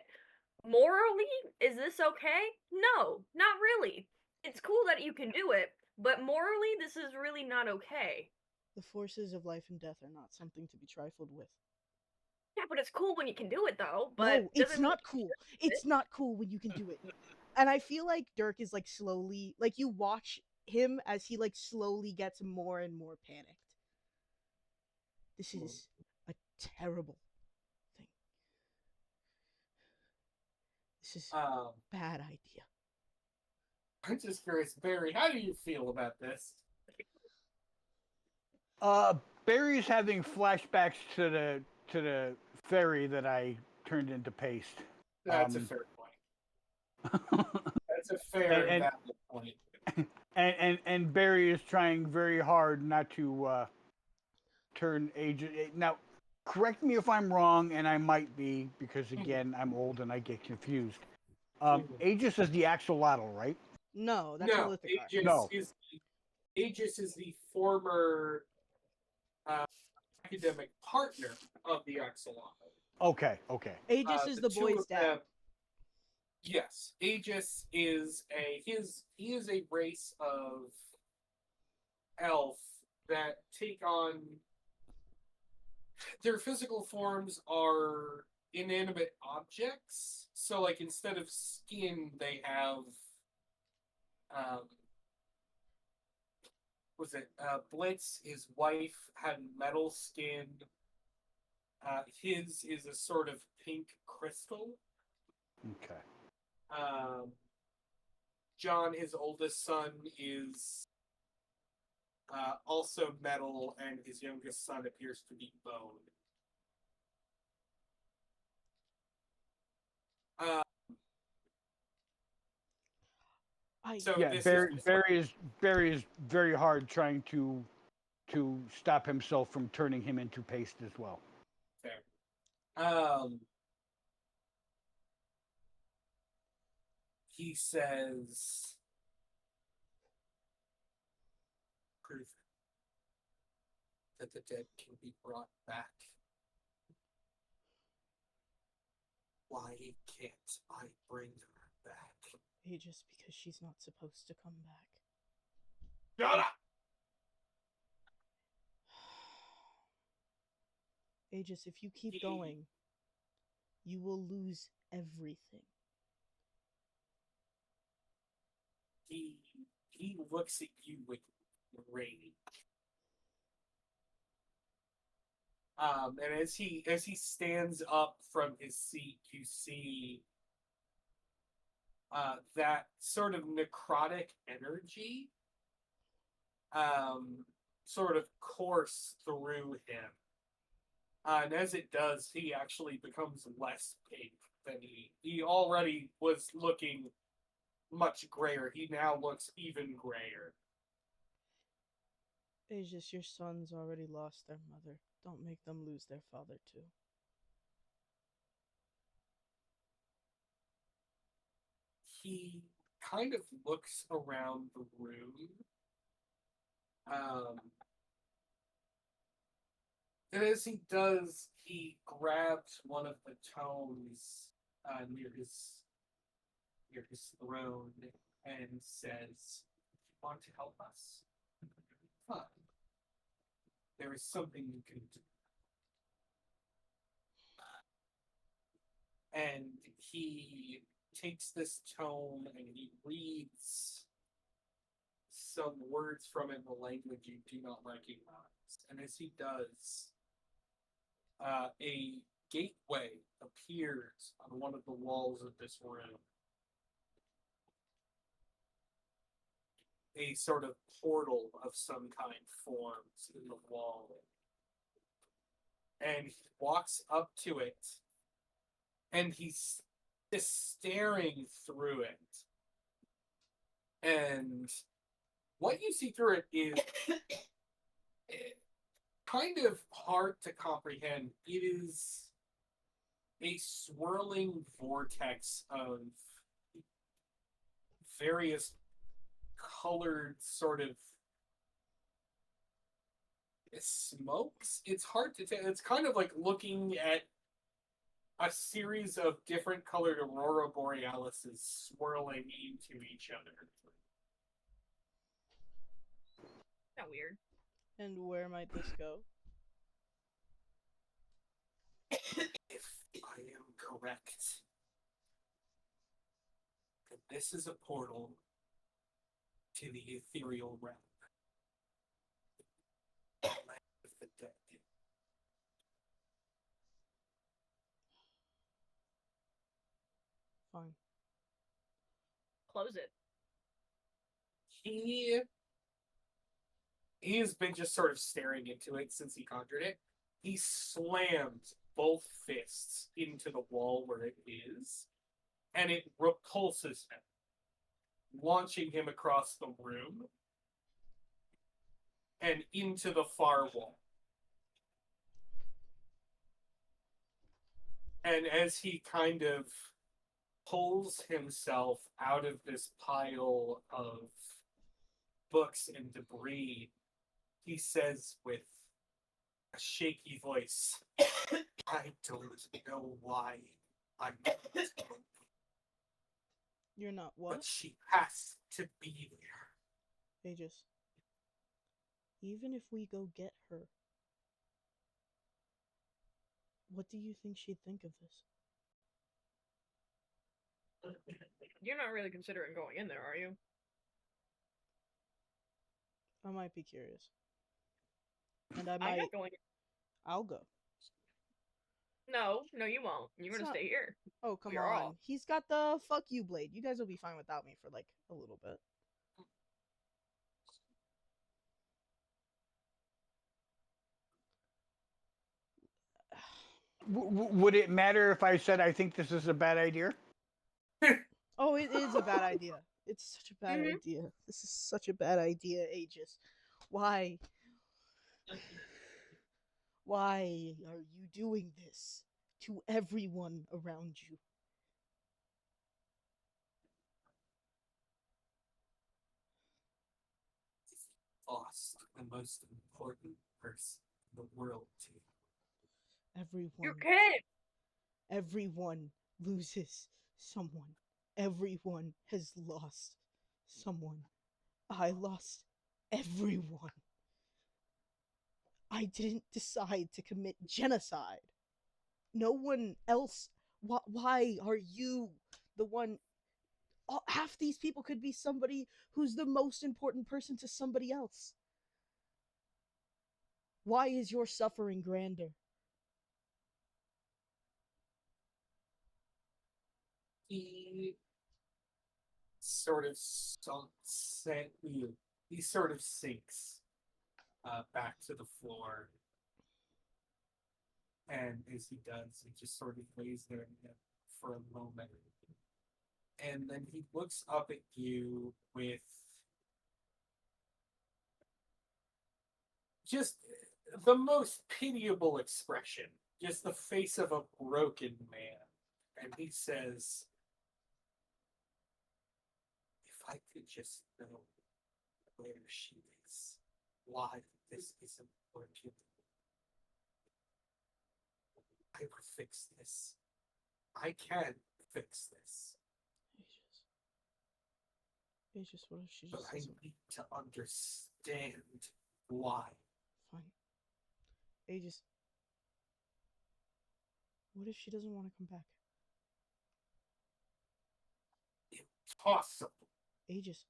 Morally, is this okay? No, not really. It's cool that you can do it, but morally, this is really not okay. The forces of life and death are not something to be trifled with. Yeah, but it's cool when you can do it, though. But No, it's doesn't mean not cool. It's not cool when you can do it. And I feel like Dirk is like slowly, like you watch him as he like slowly gets more and more panicked. This is a terrible thing. This is a bad idea. I'm just curious, Barry, how do you feel about this? Barry's having flashbacks to the fairy that I turned into paste. That's a fair point. That's a fair and, valid point. and Barry is trying very hard not to turn Aegis. Now, correct me if I'm wrong, and I might be because again I'm old and I get confused. Aegis is the axolotl, right? No, that's No, a Lithikar. No. Aegis is the former academic partner of the axolotl. Okay. Aegis is the two boy's of dad. them- Yes, Aegis is he is a race of elf that take on their physical forms are inanimate objects. So like instead of skin they have was it Blitz, his wife, had metal skin. His is a sort of pink crystal. Okay. John, his oldest son, is also metal, and his youngest son appears to be bone. So Yeah, this Barry is very hard trying to stop himself from turning him into paste as well. fair. He says, "Prove that the dead can be brought back. Why can't I bring her back?" Aegis, because she's not supposed to come back. Shut up! Aegis, if you keep going, you will lose everything. He looks at you with rage. And as he stands up from his seat, you see that sort of necrotic energy sort of course through him. And as it does, he actually becomes less pink than he already was looking much grayer. He now looks even grayer. Aegis, your sons already lost their mother. Don't make them lose their father too. He kind of looks around the room. And as he does, he grabs one of the tomes near his throne and says, "You want to help us? Fine. There is something you can do." and he takes this tome and he reads some words from it in a language you do not recognize. And as he does, a gateway appears on one of the walls of this room. A sort of portal of some kind forms in the wall. And he walks up to it, and he's just staring through it. And what you see through it is kind of hard to comprehend. It is a swirling vortex of various colored sort of smokes. It's hard to tell. It's kind of like looking at a series of different colored aurora borealises swirling into each other. Not weird. And where might this go? If I am correct, then this is a portal to the ethereal realm. The land of the dead. Fine. Close it. He has been just sort of staring into it since he conjured it. He slams both fists into the wall where it is, and it repulses him, launching him across the room and into the far wall. And as he kind of pulls himself out of this pile of books and debris, he says with a shaky voice, I don't know why I'm not home, You're not but what? she has to be there. Aegis. Even if we go get her, what do you think she'd think of this? You're not really considering going in there, are you? I might be curious. And I I'm might. not going. I'll go. No, you won't. You're It's gonna not- stay here. Oh, come We're on. all- He's got the fuck you blade. You guys will be fine without me for like a little bit. Would it matter if I said I think this is a bad idea? Oh, it is a bad idea. It's such a bad Mhm. idea. This is such a bad idea, Aegis. Why? Why are you doing this to everyone around you? Lost the most important person in the world to you. Everyone. You can't. Everyone loses someone. Everyone has lost someone. I lost everyone. I didn't decide to commit genocide. No one else. Why are you the one? Half these people could be somebody who's the most important person to somebody else. Why is your suffering grander? He sort of he sort of sinks back to the floor, and as he does, he just sort of lays there for a moment, and then he looks up at you with just the most pitiable expression, just the face of a broken man, and he says, if I could just know where she is, why this is important, I will fix this. I can fix this. Aegis, what if she But just I doesn't... need to understand why. Fine. Aegis, what if she doesn't want to come back? possible Aegis,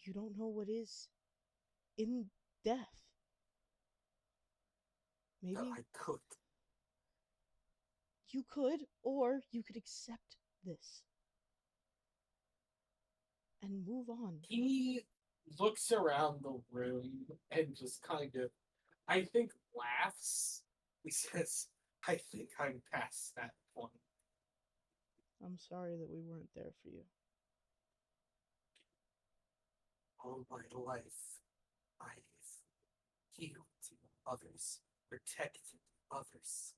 you don't know what is in death. that Maybe I could? you could, or you could accept this and move on. He looks around the room and just kind of, I think, laughs. He says, I think I'm past that point. I'm sorry that we weren't there for you. All my life, I've healed others, protected others.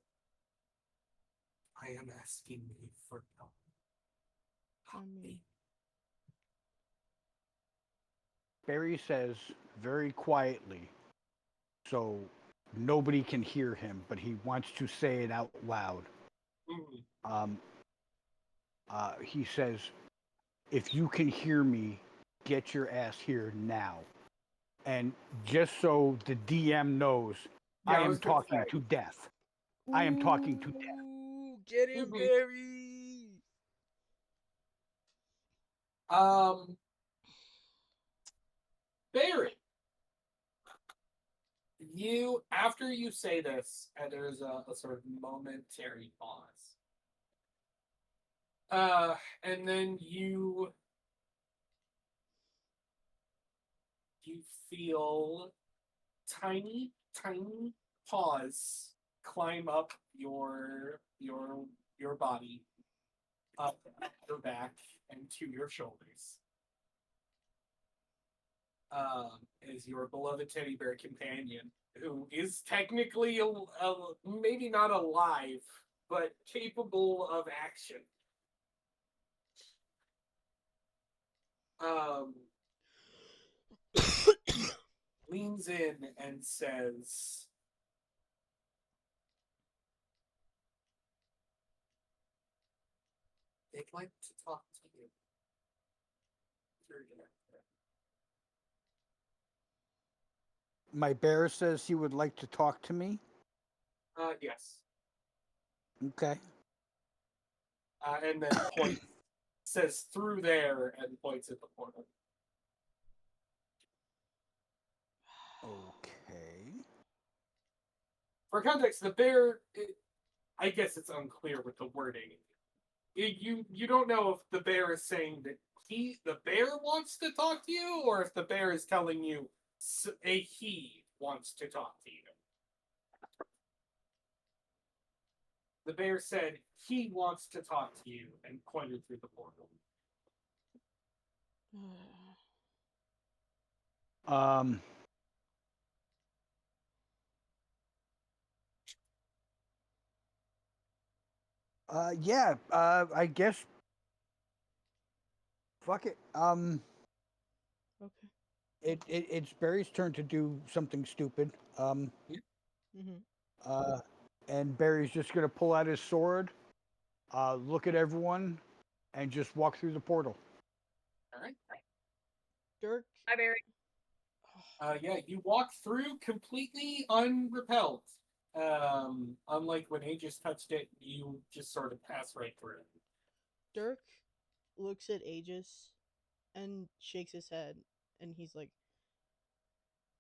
I am asking you for help. I mean, Barry says very quietly, so nobody can hear him, but he wants to say it out loud. Mm. He says, if you can hear me, get your ass here now. And just so the DM knows, Yeah, I I am was gonna talking say. to death. I am talking to death. Ooh, get him, Mhm. Barry. Barry, you, after you say this, and there's a sort of momentary pause. And then you feel tiny, tiny paws climb up your body, up your back, and to your shoulders. Is your beloved teddy bear companion, who is technically maybe not alive, but capable of action. Um, leans in and says, "They'd like to talk to you." My bear says he would like to talk to me. Yes. Okay. And then says through there and points at the portal. Okay. For context, the bear, I guess it's unclear with the wording. You don't know if the bear is saying that the bear wants to talk to you, or if the bear is telling you he wants to talk to you. The bear said he wants to talk to you and pointed through the portal. Um. Yeah. I guess. Fuck it. Okay. It's Barry's turn to do something stupid. Mm-hmm. Uh, and Barry's just gonna pull out his sword, look at everyone, and just walk through the portal. All right. Dirk. Hi, Barry. Yeah, you walk through completely unrepelled. Unlike when Aegis touched it, you just sort of pass right through. Dirk looks at Aegis and shakes his head, and he's like,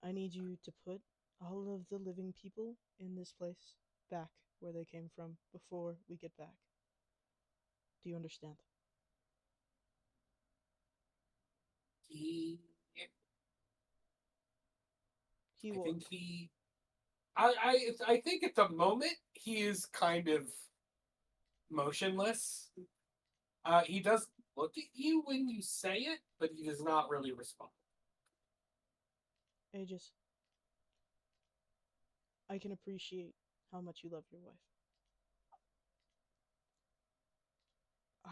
I need you to put all of the living people in this place back where they came from before we get back. Do you understand? He, He I will. think he, I think at the moment he is kind of motionless. He does look at you when you say it, but he does not really respond. Aegis, I can appreciate how much you love your wife.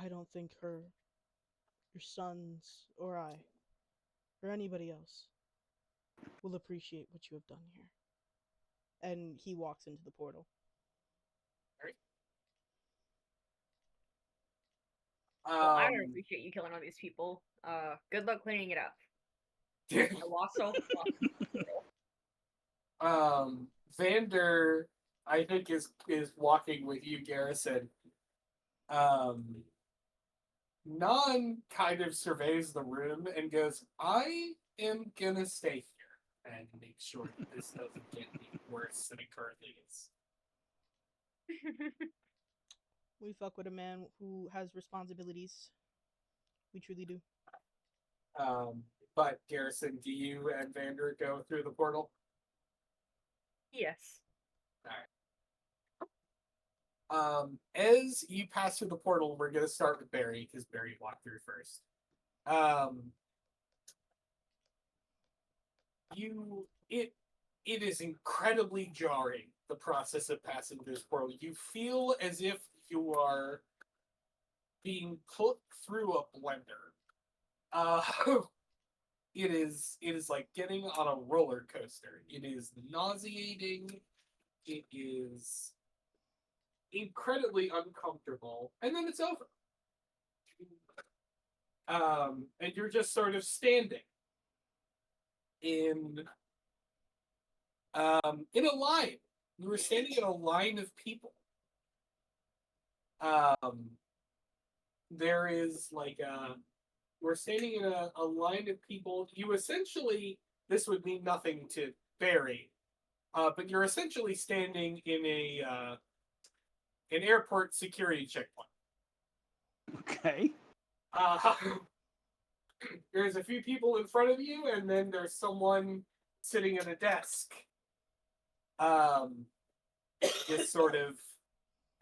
I don't think your sons, or I, or anybody else will appreciate what you have done here. And he walks into the portal. Well, I don't appreciate you killing all these people. Good luck cleaning it up. I lost so Vander, I think is walking with you, Garrison. Non kind of surveys the room and goes, I am gonna stay here and make sure that this doesn't get any worse than it currently is. We fuck with a man who has responsibilities. We truly do. But Garrison, do you and Vander go through the portal? Yes. As you pass through the portal, we're gonna start with Barry because Barry walked through first. It is incredibly jarring, the process of passing through this portal. You feel as if you are being put through a blender. It is like getting on a roller coaster. It is nauseating. It is incredibly uncomfortable, and then it's over. And you're just sort of standing in a line. You were standing in a line of people. There is like we're standing in a line of people. You essentially, this would mean nothing to Barry, but you're essentially standing in an airport security checkpoint. Okay. There's a few people in front of you, and then there's someone sitting at a desk, just sort of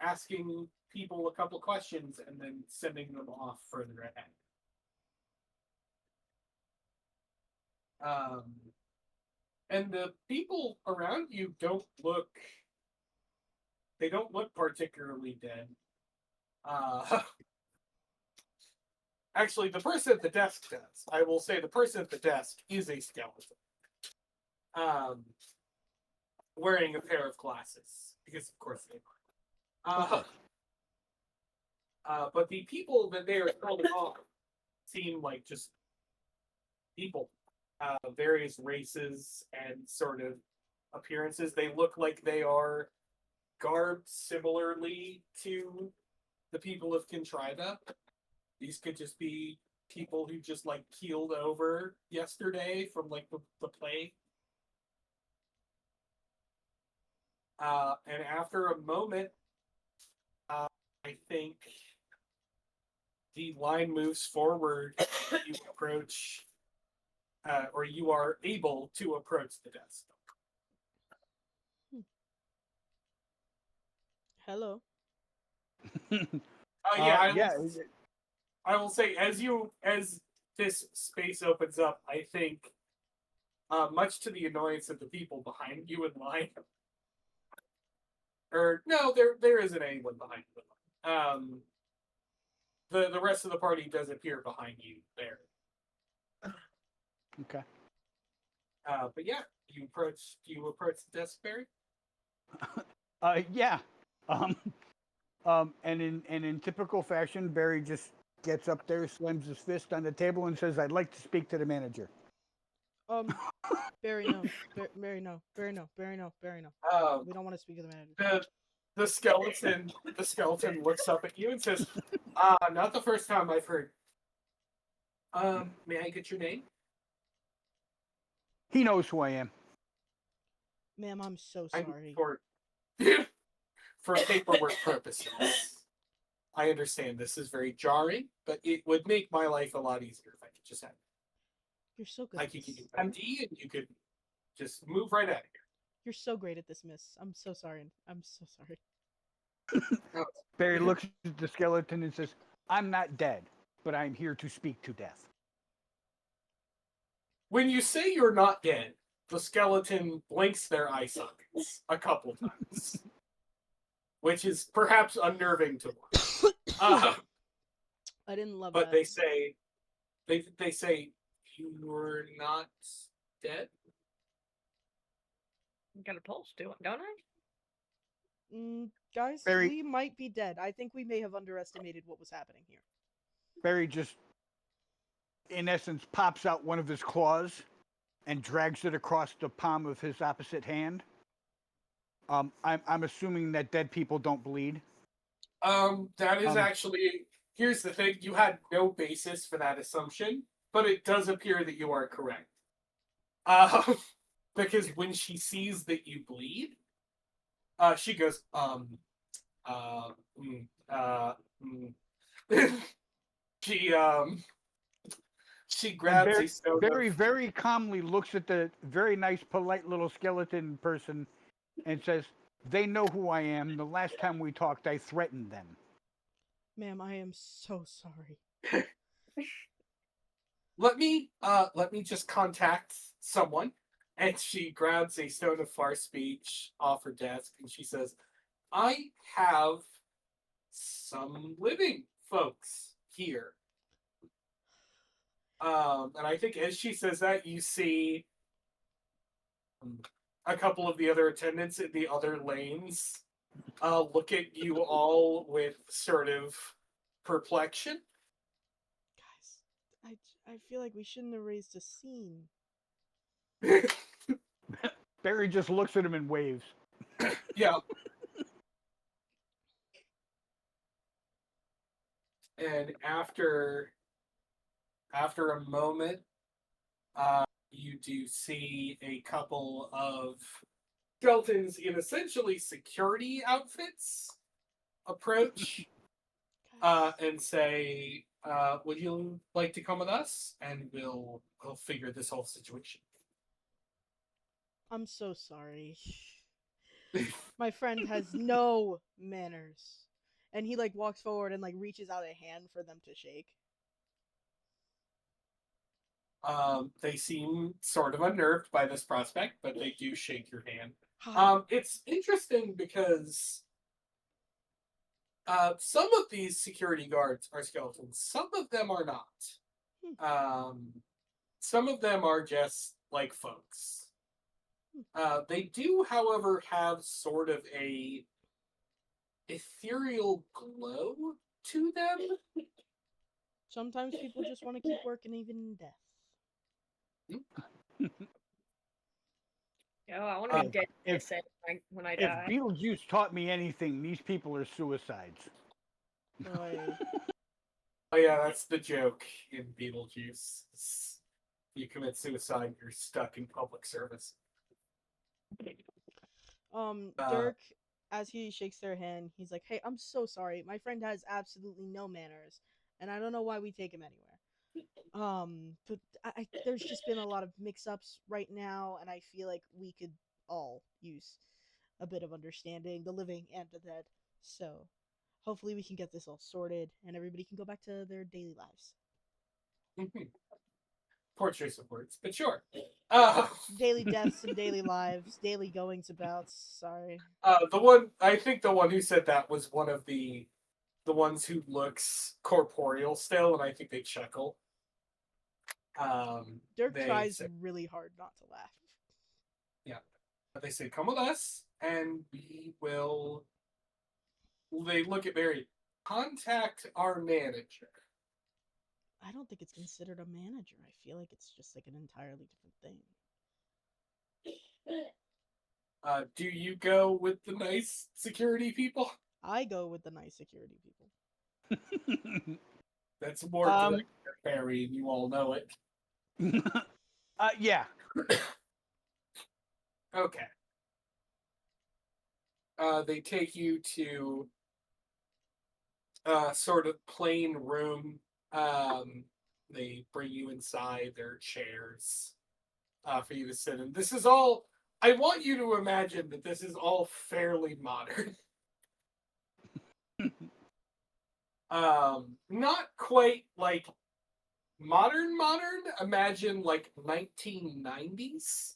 asking people a couple questions and then sending them off further ahead. And the people around you don't look particularly dead. Actually, the person at the desk does. I will say the person at the desk is a skeleton. Wearing a pair of glasses, because of course they are. But the people that they are telling off seem like just people, various races and sort of appearances. They look like they are garbed similarly to the people of Contriva. These could just be people who just like keeled over yesterday from like the plague. And after a moment, I think the line moves forward. You approach, or you are able to approach the desk. Hello. Yeah, I will say as this space opens up, I think, much to the annoyance of the people behind you in line. Or no, there isn't anyone behind you in line. The rest of the party does appear behind you there. Okay. But yeah, you approach the desk, Barry? Yeah. And in typical fashion, Barry just gets up there, slams his fist on the table, and says, "I'd like to speak to the manager." Barry, no. Barry, no. Barry, no. Barry, no. Barry, no. We don't want to speak to the manager. The skeleton looks up at you and says, not the first time I've heard. May I get your name? He knows who I am. Ma'am, I'm so sorry. For paperwork purposes. I understand this is very jarring, but it would make my life a lot easier if I could just have. You're so good. I could give you MD and you could just move right out of here. You're so great at this, miss. I'm so sorry. I'm so sorry. Barry looks at the skeleton and says, "I'm not dead, but I'm here to speak to death." When you say you're not dead, the skeleton blinks their eye sockets a couple times, which is perhaps unnerving to watch. I didn't love but that. they say you're not dead. Got a pulse, don't I? Guys, Barry- we might be dead. I think we may have underestimated what was happening here. Barry just, in essence, pops out one of his claws and drags it across the palm of his opposite hand. I'm assuming that dead people don't bleed. That is actually here's the thing: you had no basis for that assumption, but it does appear that you are correct. Because when she sees that you bleed, she goes, uh, mm, uh, mm. she she And grabs a stone very, of very calmly looks at the very nice, polite little skeleton person and says, "They know who I am. The last time we talked, I threatened them." Ma'am, I am so sorry. let me just contact someone. And she grabs a stone of far speech off her desk and she says, I have some living folks here. And I think as she says that, you see a couple of the other attendants in the other lanes look at you all with sort of perplexion. Guys, I feel like we shouldn't have raised a scene. Barry just looks at him and waves. Yeah. And after a moment, you do see a couple of skeletons in essentially security outfits approach and say, would you like to come with us? And we'll figure this whole situation. I'm so sorry. My friend has no manners. And he like walks forward and like reaches out a hand for them to shake. They seem sort of unnerved by this prospect, but they do shake your hand. Hi. It's interesting because some of these security guards are skeletons. Some of them are not. Some of them are just like folks. They do, however, have sort of a ethereal glow to them. Sometimes people just want to keep working even in death. Oh, I want to be dead when I If die. Beetlejuice taught me anything, these people are suicides. Boy. Oh yeah, that's the joke in Beetlejuice. You commit suicide, you're stuck in public service. Dirk, as he shakes their hand, he's like, "Hey, I'm so sorry. My friend has absolutely no manners, and I don't know why we take him anywhere. But there's just been a lot of mix-ups right now, and I feel like we could all use a bit of understanding, the living and the dead. So, hopefully, we can get this all sorted, and everybody can go back to their daily lives. Poor choice of words, but sure. Daily deaths and daily lives, daily goings abouts. Sorry. I think the one who said that was one of the ones who looks corporeal still, and I think they chuckle. Dirk They tries say, really hard not to laugh. yeah, they say, "Come with us, and we will." They look at Mary. Contact our manager. I don't think it's considered a manager. I feel like it's just like an entirely different thing. Do you go with the nice security people? I go with the nice security people. That's more direct than Barry, and you all know it. Yeah. Okay. They take you to sort of plain room. They bring you inside their chairs for you to sit in. This is all. I want you to imagine that this is all fairly modern. Not quite like modern. Imagine like 1990s.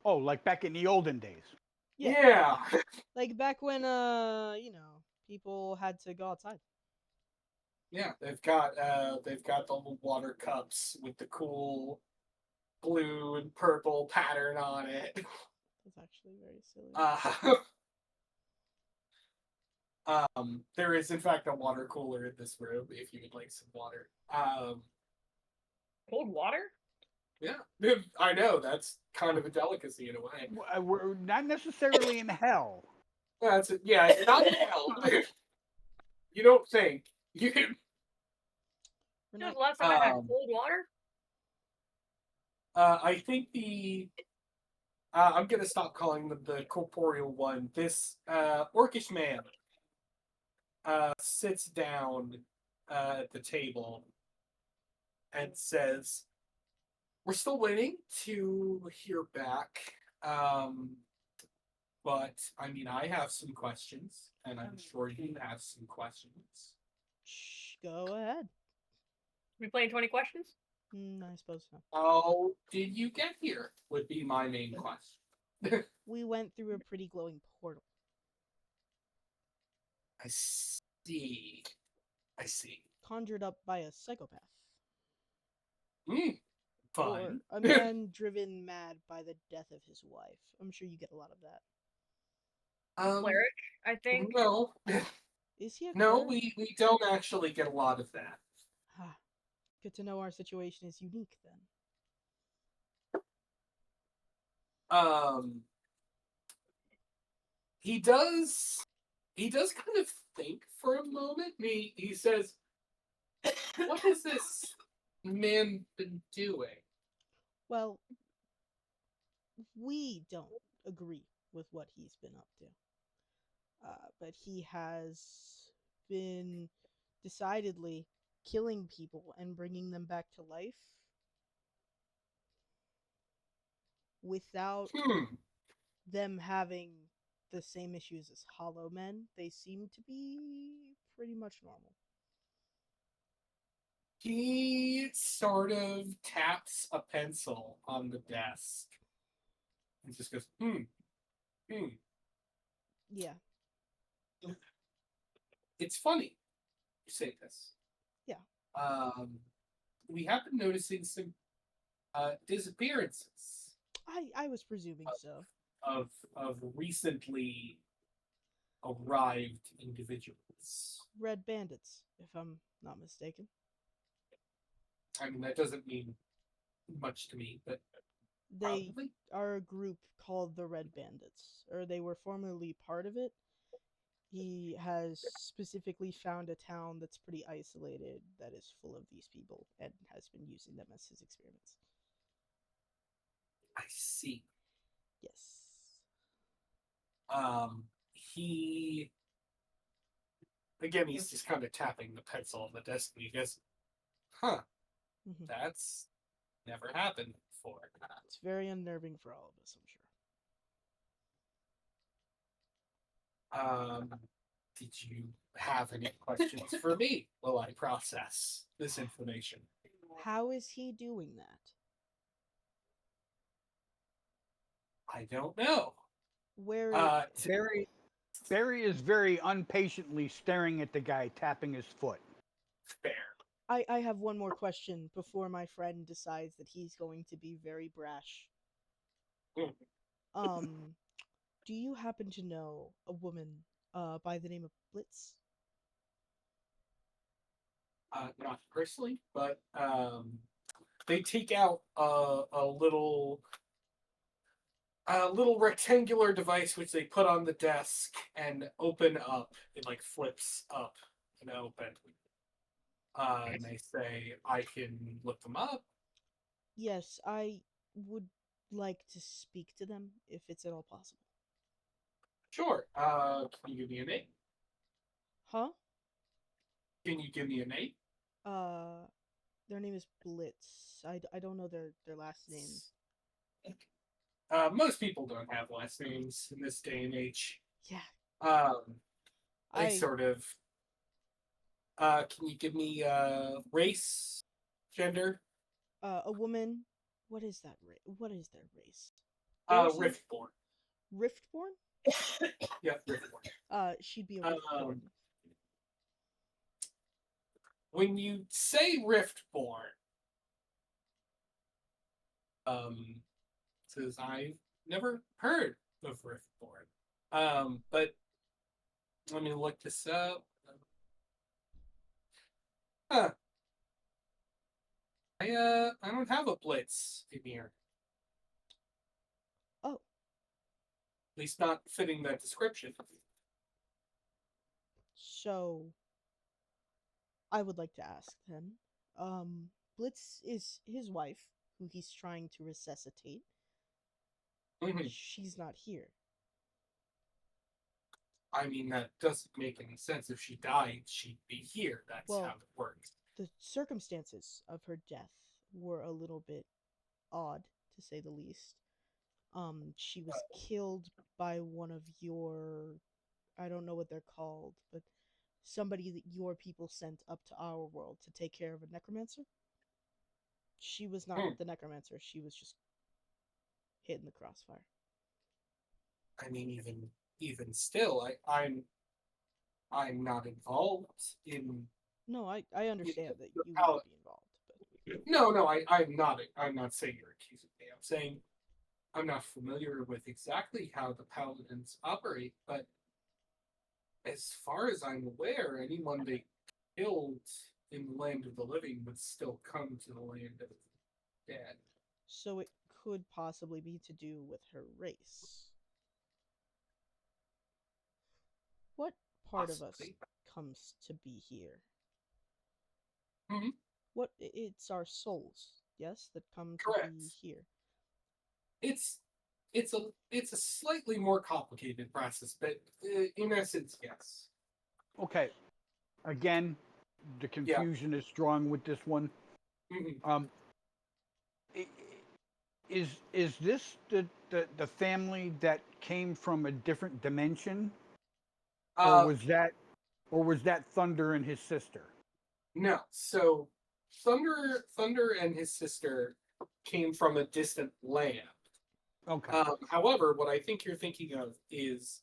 Oh, like back in the olden days. Yeah. Like back when people had to go outside. Yeah, they've got the little water cups with the cool blue and purple pattern on it. That's actually very silly. There is in fact a water cooler in this room if you would like some water. Cold water? Yeah, I know that's kind of a delicacy in a way. We're not necessarily in hell. That's it. Yeah, not in hell. You don't think. You When We're was not. the last time I had Um, cold water? I think I'm gonna stop calling them the corporeal one. This orcish man sits down at the table and says, "We're still waiting to hear back. But I mean, I have some questions, and I'm sure you have some questions." Shh, go ahead. We playing 20 questions? I suppose so. How did you get here? Would be my main question. We went through a pretty glowing portal. I see. I see. Conjured up by a psychopath. Mm, Or fun. a man driven mad by the death of his wife. I'm sure you get a lot of that. Cleric, I think. No, Is he a no, cleric? we don't actually get a lot of that. Ah, good to know our situation is unique then. Um, he does kind of think for a moment. He says, "What has this man been doing?" Well, we don't agree with what he's been up to. But he has been decidedly killing people and bringing them back to life without Hmm. them having the same issues as hollow men. They seem to be pretty much normal. He sort of taps a pencil on the desk and just goes, hmm. Yeah, It's funny you say this. yeah. Um, we have been noticing some disappearances I was presuming so. of recently arrived individuals. Red bandits, if I'm not mistaken. I mean, that doesn't mean much to me, but They probably. are a group called the Red Bandits, or they were formerly part of it. He has specifically found a town that's pretty isolated that is full of these people and has been using them as his experiments. I see. Yes. He again, he's just kind of tapping the pencil on the desk, and he goes, "Huh, Mhm. that's never happened before." It's very unnerving for all of us, I'm sure. Did you have any questions for me while I process this information? How is he doing that? I don't know. Where Barry is very impatiently staring at the guy tapping his foot. fair. I have one more question before my friend decides that he's going to be very brash. Mm. Um, do you happen to know a woman by the name of Blitz? Not personally, but they take out a little rectangular device which they put on the desk and open up. It like flips up and open. And they say, "I can look them up." Yes, I would like to speak to them if it's at all possible. Sure. Can you give me a name? Huh? Can you give me a name? Uh, their name is Blitz. I don't know their last name. Most people don't have last names in this day and age. Yeah, They I sort of. Can you give me race, gender? a woman. What is that What is their race? Orson? Riftborn. Riftborn? Yep, Riftborn. She'd be a Riftborn. When you say Riftborn, says I've never heard of Riftborn. But let me look this up. Huh. I don't have a blitz in here. Oh, At least not fitting that description. so I would like to ask then. Blitz is his wife, who he's trying to resuscitate. Mhm. She's not here. I mean, that doesn't make any sense. If she died, she'd be here. That's Well, how it works. The circumstances of her death were a little bit odd, to say the least. She was killed by one of your, I don't know what they're called, but somebody that your people sent up to our world to take care of a necromancer. She was not Hmm. the necromancer. She was just hit in the crossfire. I mean, even still, I'm not involved in. No, I understand that you How, wouldn't be involved, but no, I'm not. I'm not saying you're accusing me. I'm saying I'm not familiar with exactly how the paladins operate, but as far as I'm aware, anyone they killed in the land of the living would still come to the land of the dead. so it could possibly be to do with her race. What part of us Possibly. comes to be here? Mhm. It's our souls, yes, that come to be Correct. here. It's it's a slightly more complicated process, but in essence, yes. Okay. Again, the Yeah. confusion is strong with this one. Mhm. I- is this the family that came from a different dimension, or Uh, was that Thunder and his sister? no. So Thunder and his sister came from a distant land. Okay. However, what I think you're thinking of is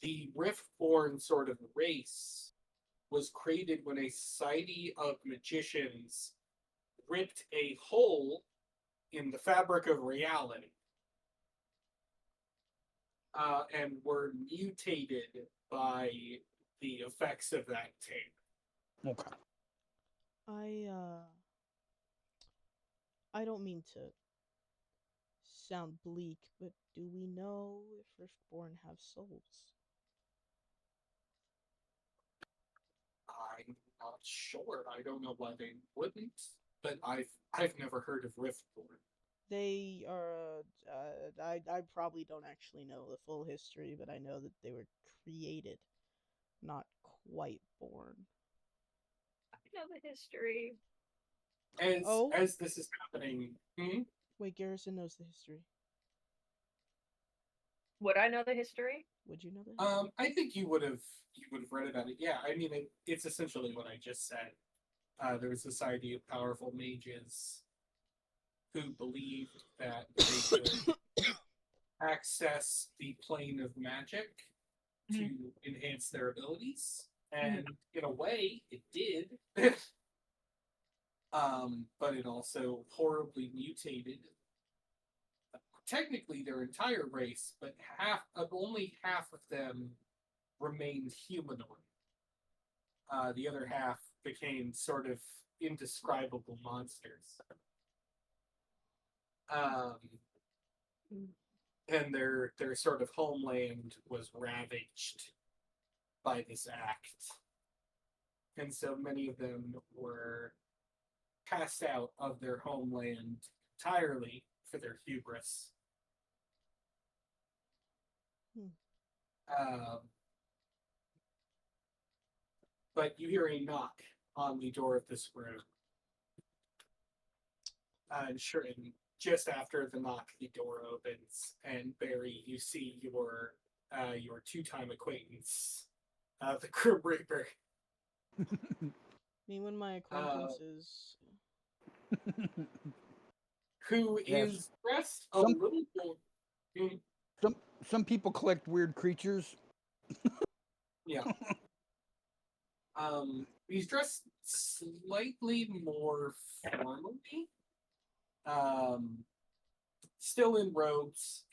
the Riftborn sort of race was created when a society of magicians ripped a hole in the fabric of reality and were mutated by the effects of that tape. Okay. I I don't mean to sound bleak, but do we know if Riftborn have souls? I'm not sure. I don't know why they wouldn't, but I've never heard of Riftborn. They are. I probably don't actually know the full history, but I know that they were created, not quite born. I know the history. Oh, As this is happening, wait, Garrison knows the history. Would I know the history? Would you know the history? I think you would have read about it. Yeah, I mean it's essentially what I just said. There was a society of powerful mages who believed that they could access the plane of magic to enhance their abilities, and in a way, it did. But it also horribly mutated. Technically, their entire race, but only half of them remained humanoid. The other half became sort of indescribable monsters. Um, and their sort of homeland was ravaged by this act. And so many of them were cast out of their homeland entirely for their hubris. Hmm. Um, but you hear a knock on the door of this room. And sure, and just after the knock, the door opens, and Barry, you see your two-time acquaintance, the Grim Reaper. Me when my acquaintances. Who Yes. is dressed a Some little more. some people collect weird creatures. Yeah. He's dressed slightly more formally. Um, Still in robes,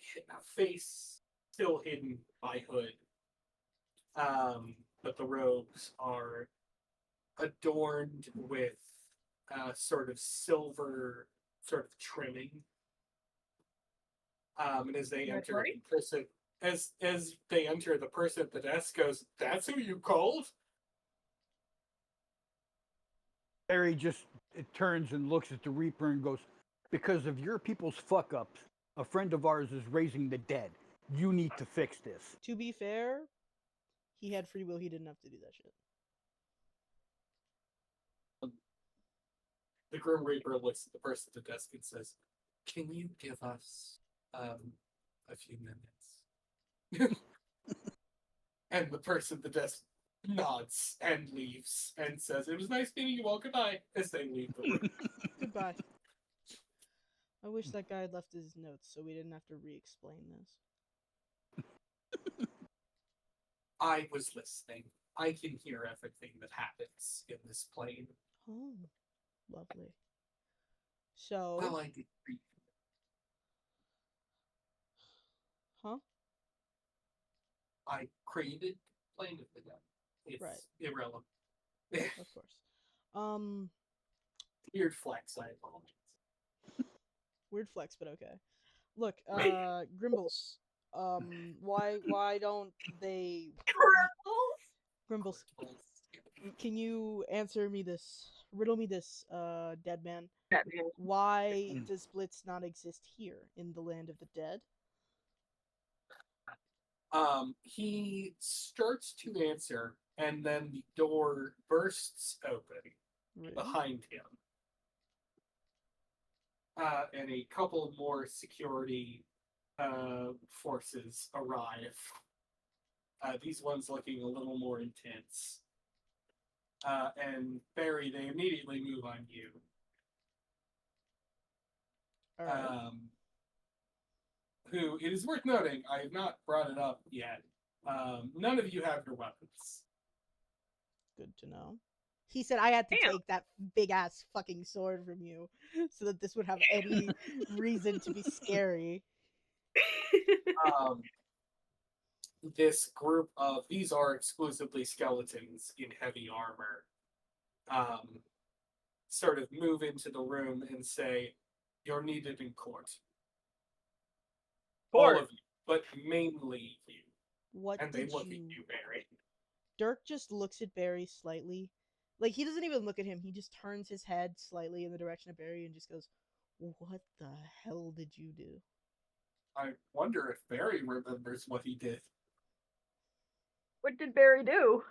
face still hidden by hood. But the robes are adorned with sort of silver sort of trimming. And as they enter, Right. the person as they enter, the person at the desk goes, "That's who you called?" Barry just turns and looks at the Reaper and goes, "Because of your people's fuck ups, a friend of ours is raising the dead. You need to fix this." To be fair, he had free will. He didn't have to do that shit. The Grim Reaper looks at the person at the desk and says, "Can you give us a few minutes?" And the person at the desk nods and leaves and says, "It was nice meeting you all. Goodbye," as they leave the room. Goodbye. I wish that guy had left his notes so we didn't have to re-explain this. I was listening. I can hear everything that happens in this plane. Oh, lovely. So, Well, I did read. huh? I created Plane of the Dead. It's Right. irrelevant. Of course. Weird flex, I apologize. Weird flex, but okay. Look, Grimbles. Why don't they Grimbles? Can you answer me this? Riddle me this, dead man. Why does Blitz not exist here in the land of the dead? He starts to answer, and then the door bursts open Really? behind him. And a couple more security forces arrive. These ones looking a little more intense. And Barry, they immediately move on you. All right. Who, it is worth noting, I have not brought it up yet. None of you have your weapons. Good to know. He said I had to take that big ass fucking sword from you so that this would have any reason to be scary. This group of, these are exclusively skeletons in heavy armor, sort of move into the room and say, "You're needed in court." All of you, but mainly you. What And they did look you... at you, Barry. Dirk just looks at Barry slightly. Like, he doesn't even look at him. He just turns his head slightly in the direction of Barry and just goes, "What the hell did you do?" I wonder if Barry remembers what he did. What did Barry do?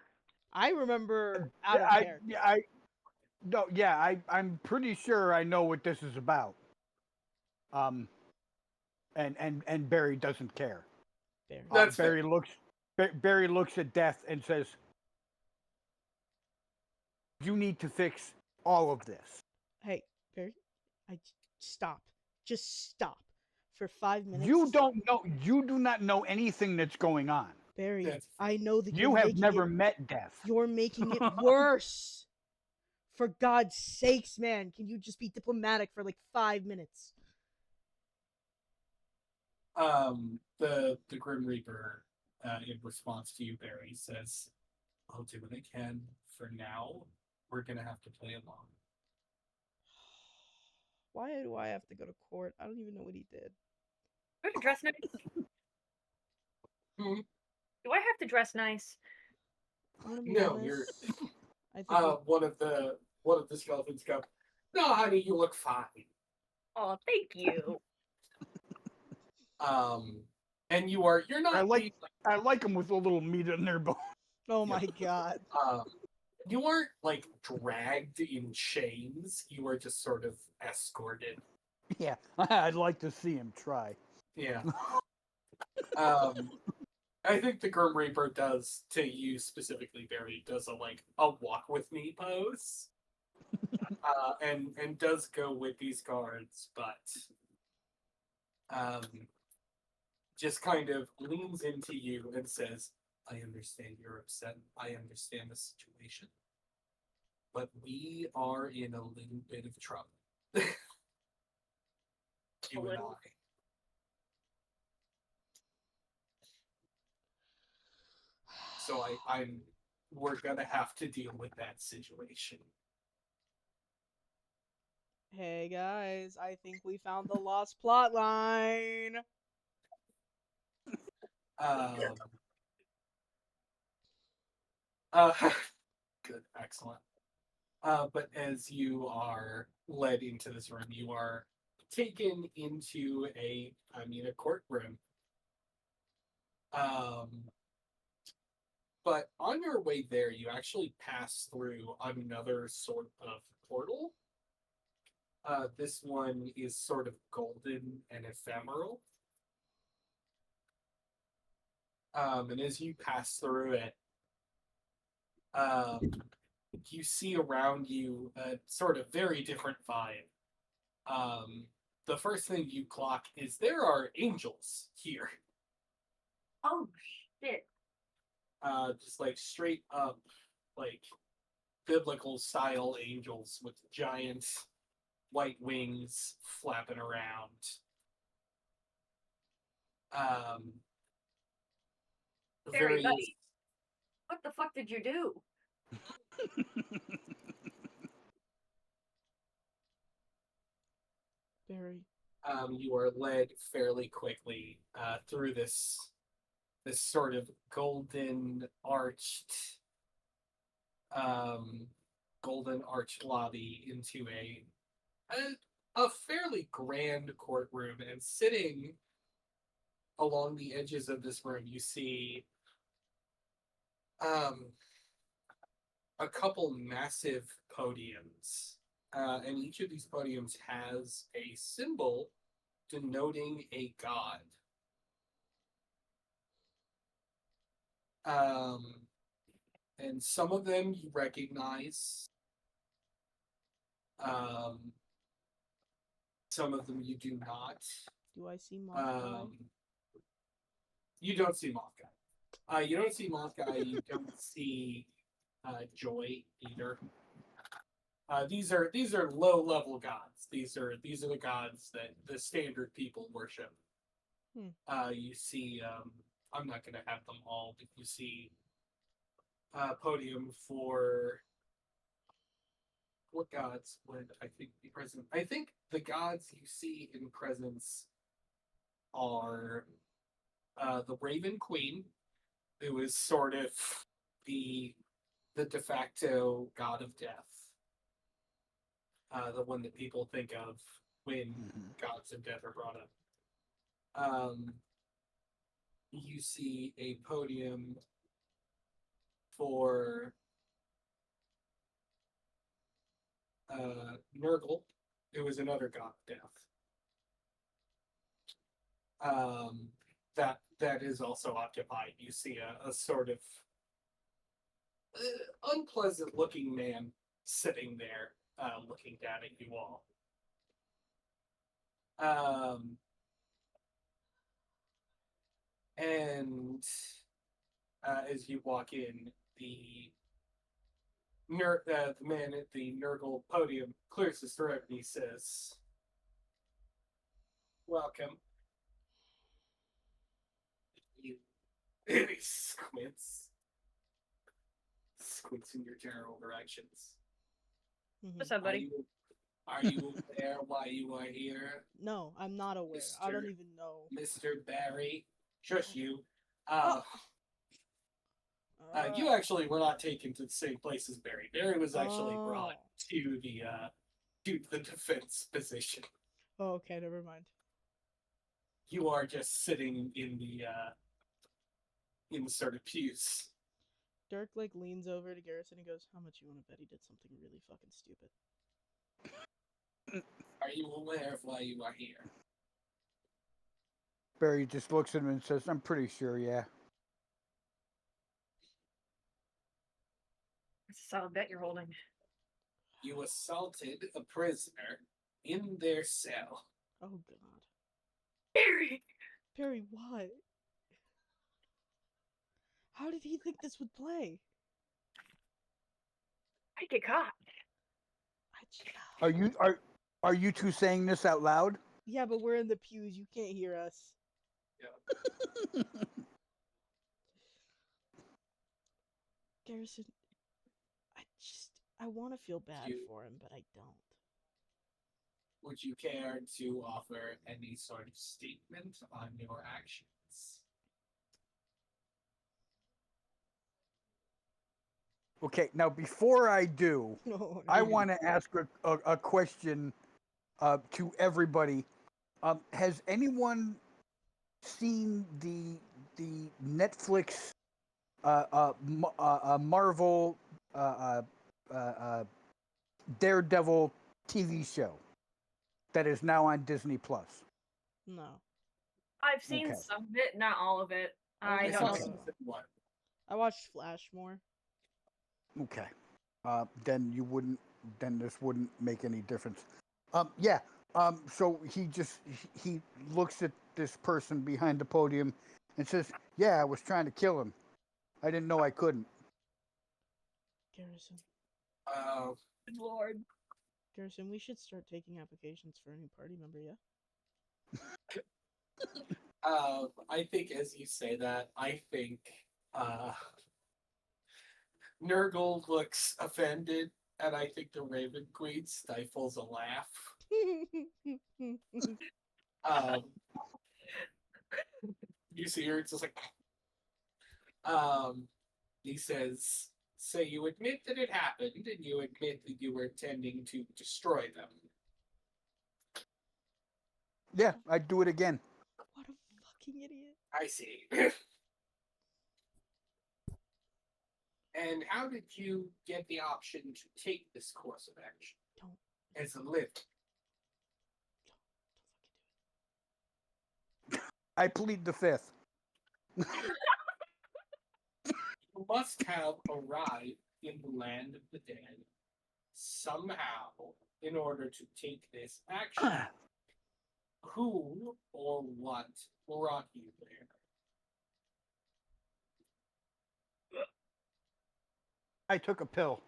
I remember out of character. I'm pretty sure I know what this is about. And Barry doesn't care. Barry. That's Barry looks at Death and says, "You need to fix all of this." Hey, Barry, stop. Just stop. For 5 minutes. You do not know anything that's going on. Barry, I know that You have never met Death. You're making it worse. For God's sakes, man, can you just be diplomatic for like 5 minutes? The Grim Reaper, in response to you, Barry, says, "I'll do what I can. For now, we're gonna have to play along." Why do I have to go to court? I don't even know what he did. Do I have to dress nice? Hmm? Do I have to dress nice? I'm gonna be No, honest. you're. I think One of the skeletons go, "No, honey, you look fine." Oh, thank you. And you're not. I like them with a little meat in their bone. oh my god. You weren't like dragged in chains. You were just sort of escorted. Yeah, I'd like to see him try. Yeah. I think the Grim Reaper does, to you specifically, Barry, does a walk with me pose. And does go with these guards, but just kind of leans into you and says, "I understand you're upset. I understand the situation. But we are in a little bit of trouble." You and I. So we're gonna have to deal with that situation. Hey guys, I think we found the lost plot line. Uh, good, excellent. But as you are led into this room, you are taken into a courtroom. But on your way there, you actually pass through another sort of portal. This one is sort of golden and ephemeral. And as you pass through it, you see around you a sort of very different vibe. The first thing you clock is there are angels here. Oh shit! Just like straight up, like biblical style angels with giant white wings flapping around. Um, Barry, very. buddy, what the fuck did you do? Barry. You are led fairly quickly through this sort of golden arched golden arched lobby into a fairly grand courtroom, and sitting along the edges of this room you see a couple massive podiums, and each of these podiums has a symbol denoting a god. And some of them you recognize. Some of them you do not. Do I see Moth Guy? You don't see Moth Guy. You don't see Moth Guy. You don't see Joy either. These are low level gods. These are the gods that the standard people worship. You see. I'm not going to have them all, but you see podium for what gods would I think be present? I think the gods you see in presence are the Raven Queen, who is sort of the de facto god of death, the one that people think of when gods of death are brought up. You see a podium for Nurgle, who is another god of death. That is also occupied. You see a sort of unpleasant looking man sitting there, looking down at you all. And as you walk in, the man at the Nurgle podium clears his throat and he says, "Welcome." And he squints in your general directions. What's up, buddy? Are you aware why you are here? No, I'm not aware. I don't even know. Mr. Barry. Shush you. You actually were not taken to the same place as Barry. Barry was actually brought to the defense position. Oh, okay, never mind. You are just sitting in the sort of pews. Dirk like leans over to Garrison and goes, "How much you want to bet he did something really fucking stupid?" Are you aware of why you are here? Barry just looks at him and says, "I'm pretty sure, yeah." It's a solid bet you're holding. You assaulted a prisoner in their cell. Oh god. Barry! Barry, what? How did he think this would play? I'd get caught. Are you two saying this out loud? Yeah, but we're in the pews. You can't hear us. Yeah. Garrison, I want to feel bad for him, but I don't. Would you care to offer any sort of statement on your actions? Okay, now before I do, No, I want to ask a question to everybody. Has anyone seen the Netflix Marvel Daredevil TV show that is now on Disney Plus? no. I've seen Okay. some of it, not all of it. I I I don't saw know. Okay. season 1. I watched Flash more. Okay. Then you wouldn't. Then this wouldn't make any difference. Yeah. So he looks at this person behind the podium and says, "Yeah, I was trying to kill him. I didn't know I couldn't." Garrison. Good Lord. Garrison, we should start taking applications for a new party member, yeah? I think as you say that, I think Nurgle looks offended, and I think the Raven Queen stifles a laugh. Um, you see her, it's just like, he says, "So you admit that it happened, and you admit that you were intending to destroy them." Yeah, I'd do it again. What a fucking idiot. I see. And how did you get the option to take this course of action Don't as a living? I plead the fifth. You must have arrived in the land of the dead somehow in order to take this action. Who or what brought you there? I took a pill.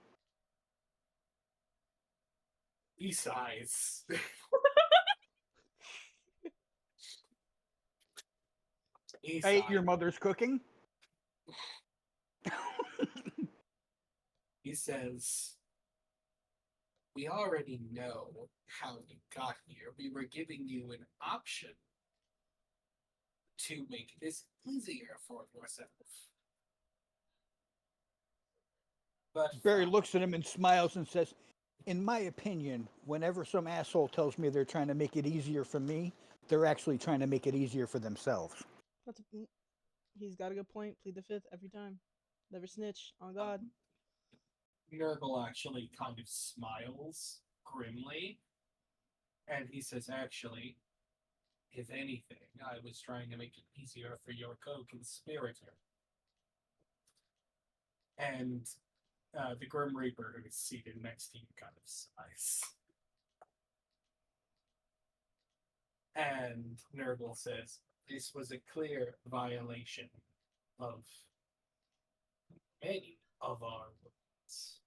He sighs. He I ate sighs. your mother's cooking. He says, "We already know how you got here. We were giving you an option to make this easier for yourself." But Barry fine. looks at him and smiles and says, "In my opinion, whenever some asshole tells me they're trying to make it easier for me, they're actually trying to make it easier for themselves." That's a, he's got a good point. Plead the fifth every time. Never snitch. On God. Nurgle actually kind of smiles grimly, and he says, "Actually, if anything, I was trying to make it easier for your co-conspirator." And the Grim Reaper, who is seated next to you, kind of sighs. And Nurgle says, "This was a clear violation of many of our rules.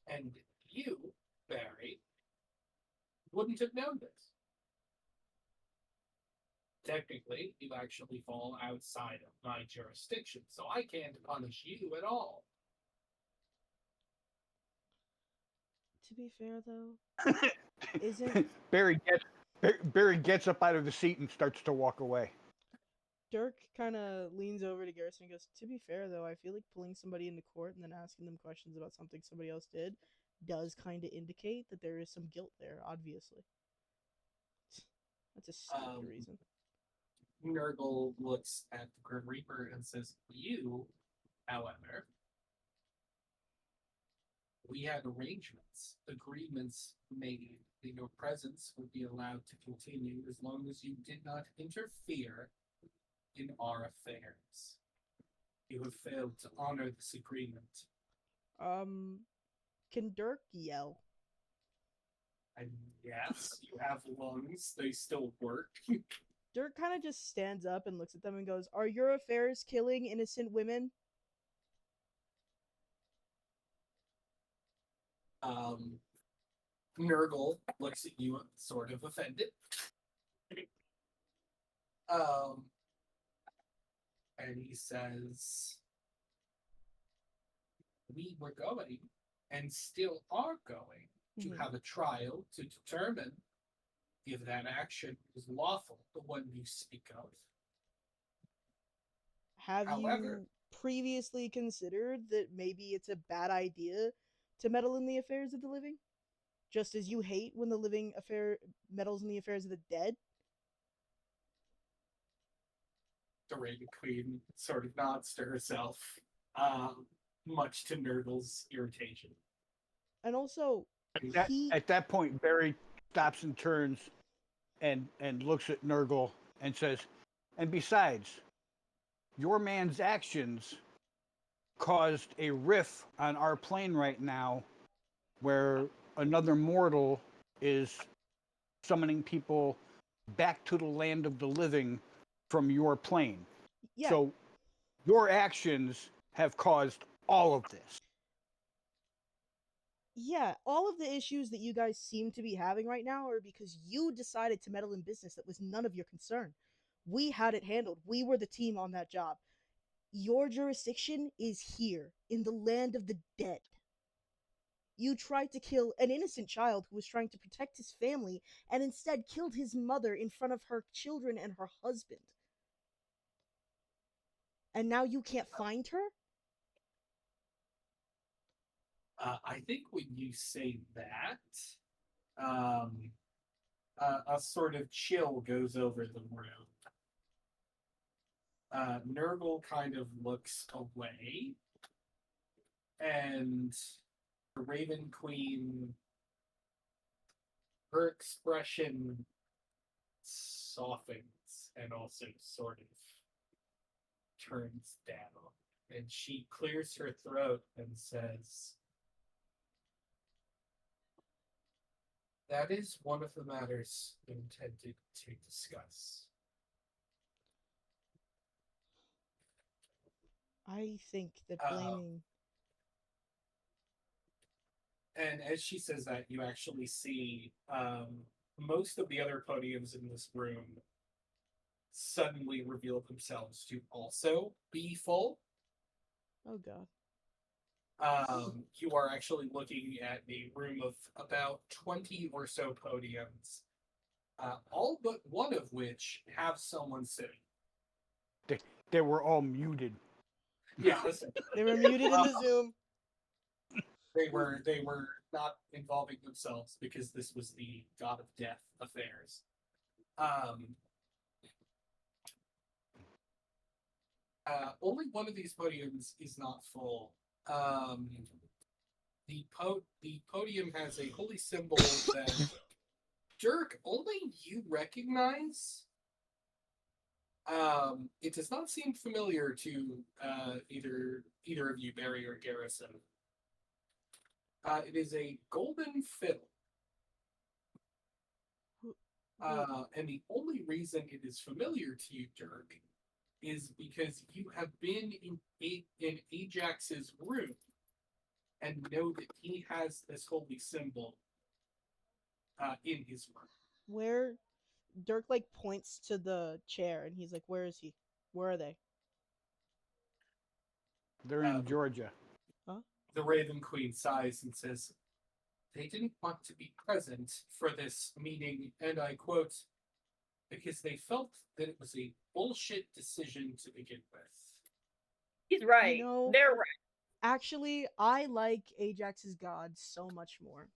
And you, Barry, wouldn't have known this. Technically, you actually fall outside of my jurisdiction, so I can't punish you at all." To be fair, though, isn't Barry gets up out of the seat and starts to walk away. Dirk kind of leans over to Garrison and goes, "To be fair, though, I feel like pulling somebody into court and then asking them questions about something somebody else did does kind of indicate that there is some guilt there, obviously." That's a stupid reason. Nurgle looks at the Grim Reaper and says, "You, however, we had arrangements, agreements made that your presence would be allowed to continue as long as you did not interfere in our affairs. You have failed to honor this agreement." Can Dirk yell? And yes, you have lungs, they still work. Dirk kind of just stands up and looks at them and goes, "Are your affairs killing innocent women?" Nurgle looks at you sort of offended. Um, and he says, "We were going and still are going to Mhm. have a trial to determine if that action was lawful, the one you speak of. Have However, you previously considered that maybe it's a bad idea to meddle in the affairs of the living? Just as you hate when the living meddles in the affairs of the dead? The Raven Queen sort of nods to herself, much to Nurgle's irritation. And also, he. At that point, Barry stops and turns and looks at Nurgle and says, "And besides, your man's actions caused a rift on our plane right now, where another mortal is summoning people back to the land of the living from your plane. Yeah. So your actions have caused all of this." Yeah, all of the issues that you guys seem to be having right now are because you decided to meddle in business that was none of your concern. We had it handled. We were the team on that job. Your jurisdiction is here, in the land of the dead. You tried to kill an innocent child who was trying to protect his family, and instead killed his mother in front of her children and her husband. And now you can't find her? I think when you say that, a sort of chill goes over the room. Nurgle kind of looks away, and the Raven Queen, her expression softens and also sort of turns down. And she clears her throat and says, "That is one of the matters intended to discuss." I think that blaming. And as she says that, you actually see most of the other podiums in this room suddenly reveal themselves to also be full. Oh god. You are actually looking at a room of about 20 or so podiums, all but one of which have someone sitting. They were all muted. Yeah, listen. They were muted in the Zoom. They were not involving themselves because this was the God of Death affairs. Only one of these podiums is not full. The podium has a holy symbol that Dirk, only you recognize. It does not seem familiar to either of you, Barry or Garrison. It is a golden fiddle. And the only reason it is familiar to you, Dirk, is because you have been in Ajax's room and know that he has this holy symbol in his room. Where Dirk like points to the chair and he's like, "Where is he? Where are they?" They're in Georgia. Huh? The Raven Queen sighs and says, "They didn't want to be present for this meeting, and I quote, because they felt that it was a bullshit decision to begin with." He's right. You know, They're right. actually, I like Ajax's god so much more.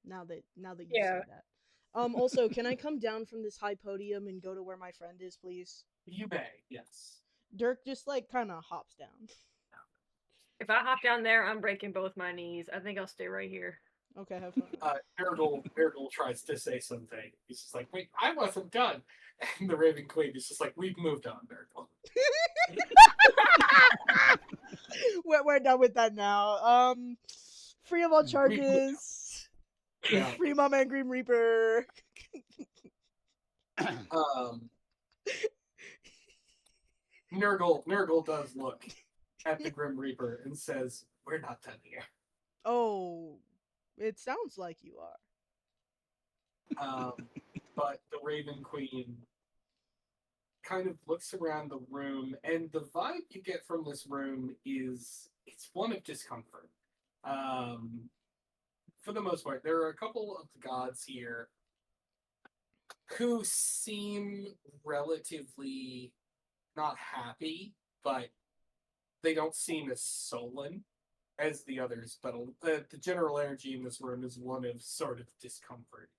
Now that you Yeah. say that. Also, can I come down from this high podium and go to where my friend is, please? You may, yes. Dirk just like kind of hops down. If I hop down there, I'm breaking both my knees. I think I'll stay right here. Okay, have fun. Nurgle tries to say something. He's just like, "Wait, I wasn't done." And the Raven Queen is just like, "We've moved on, Nurgle." We're done with that now. Free of all charges. Yeah. Free my man Grim Reaper. Nurgle does look at the Grim Reaper and says, "We're not done here." Oh, it sounds like you are. But the Raven Queen kind of looks around the room, and the vibe you get from this room is it's one of discomfort. For the most part, there are a couple of the gods here who seem relatively not happy, but they don't seem as sullen as the others, but the general energy in this room is one of sort of discomfort.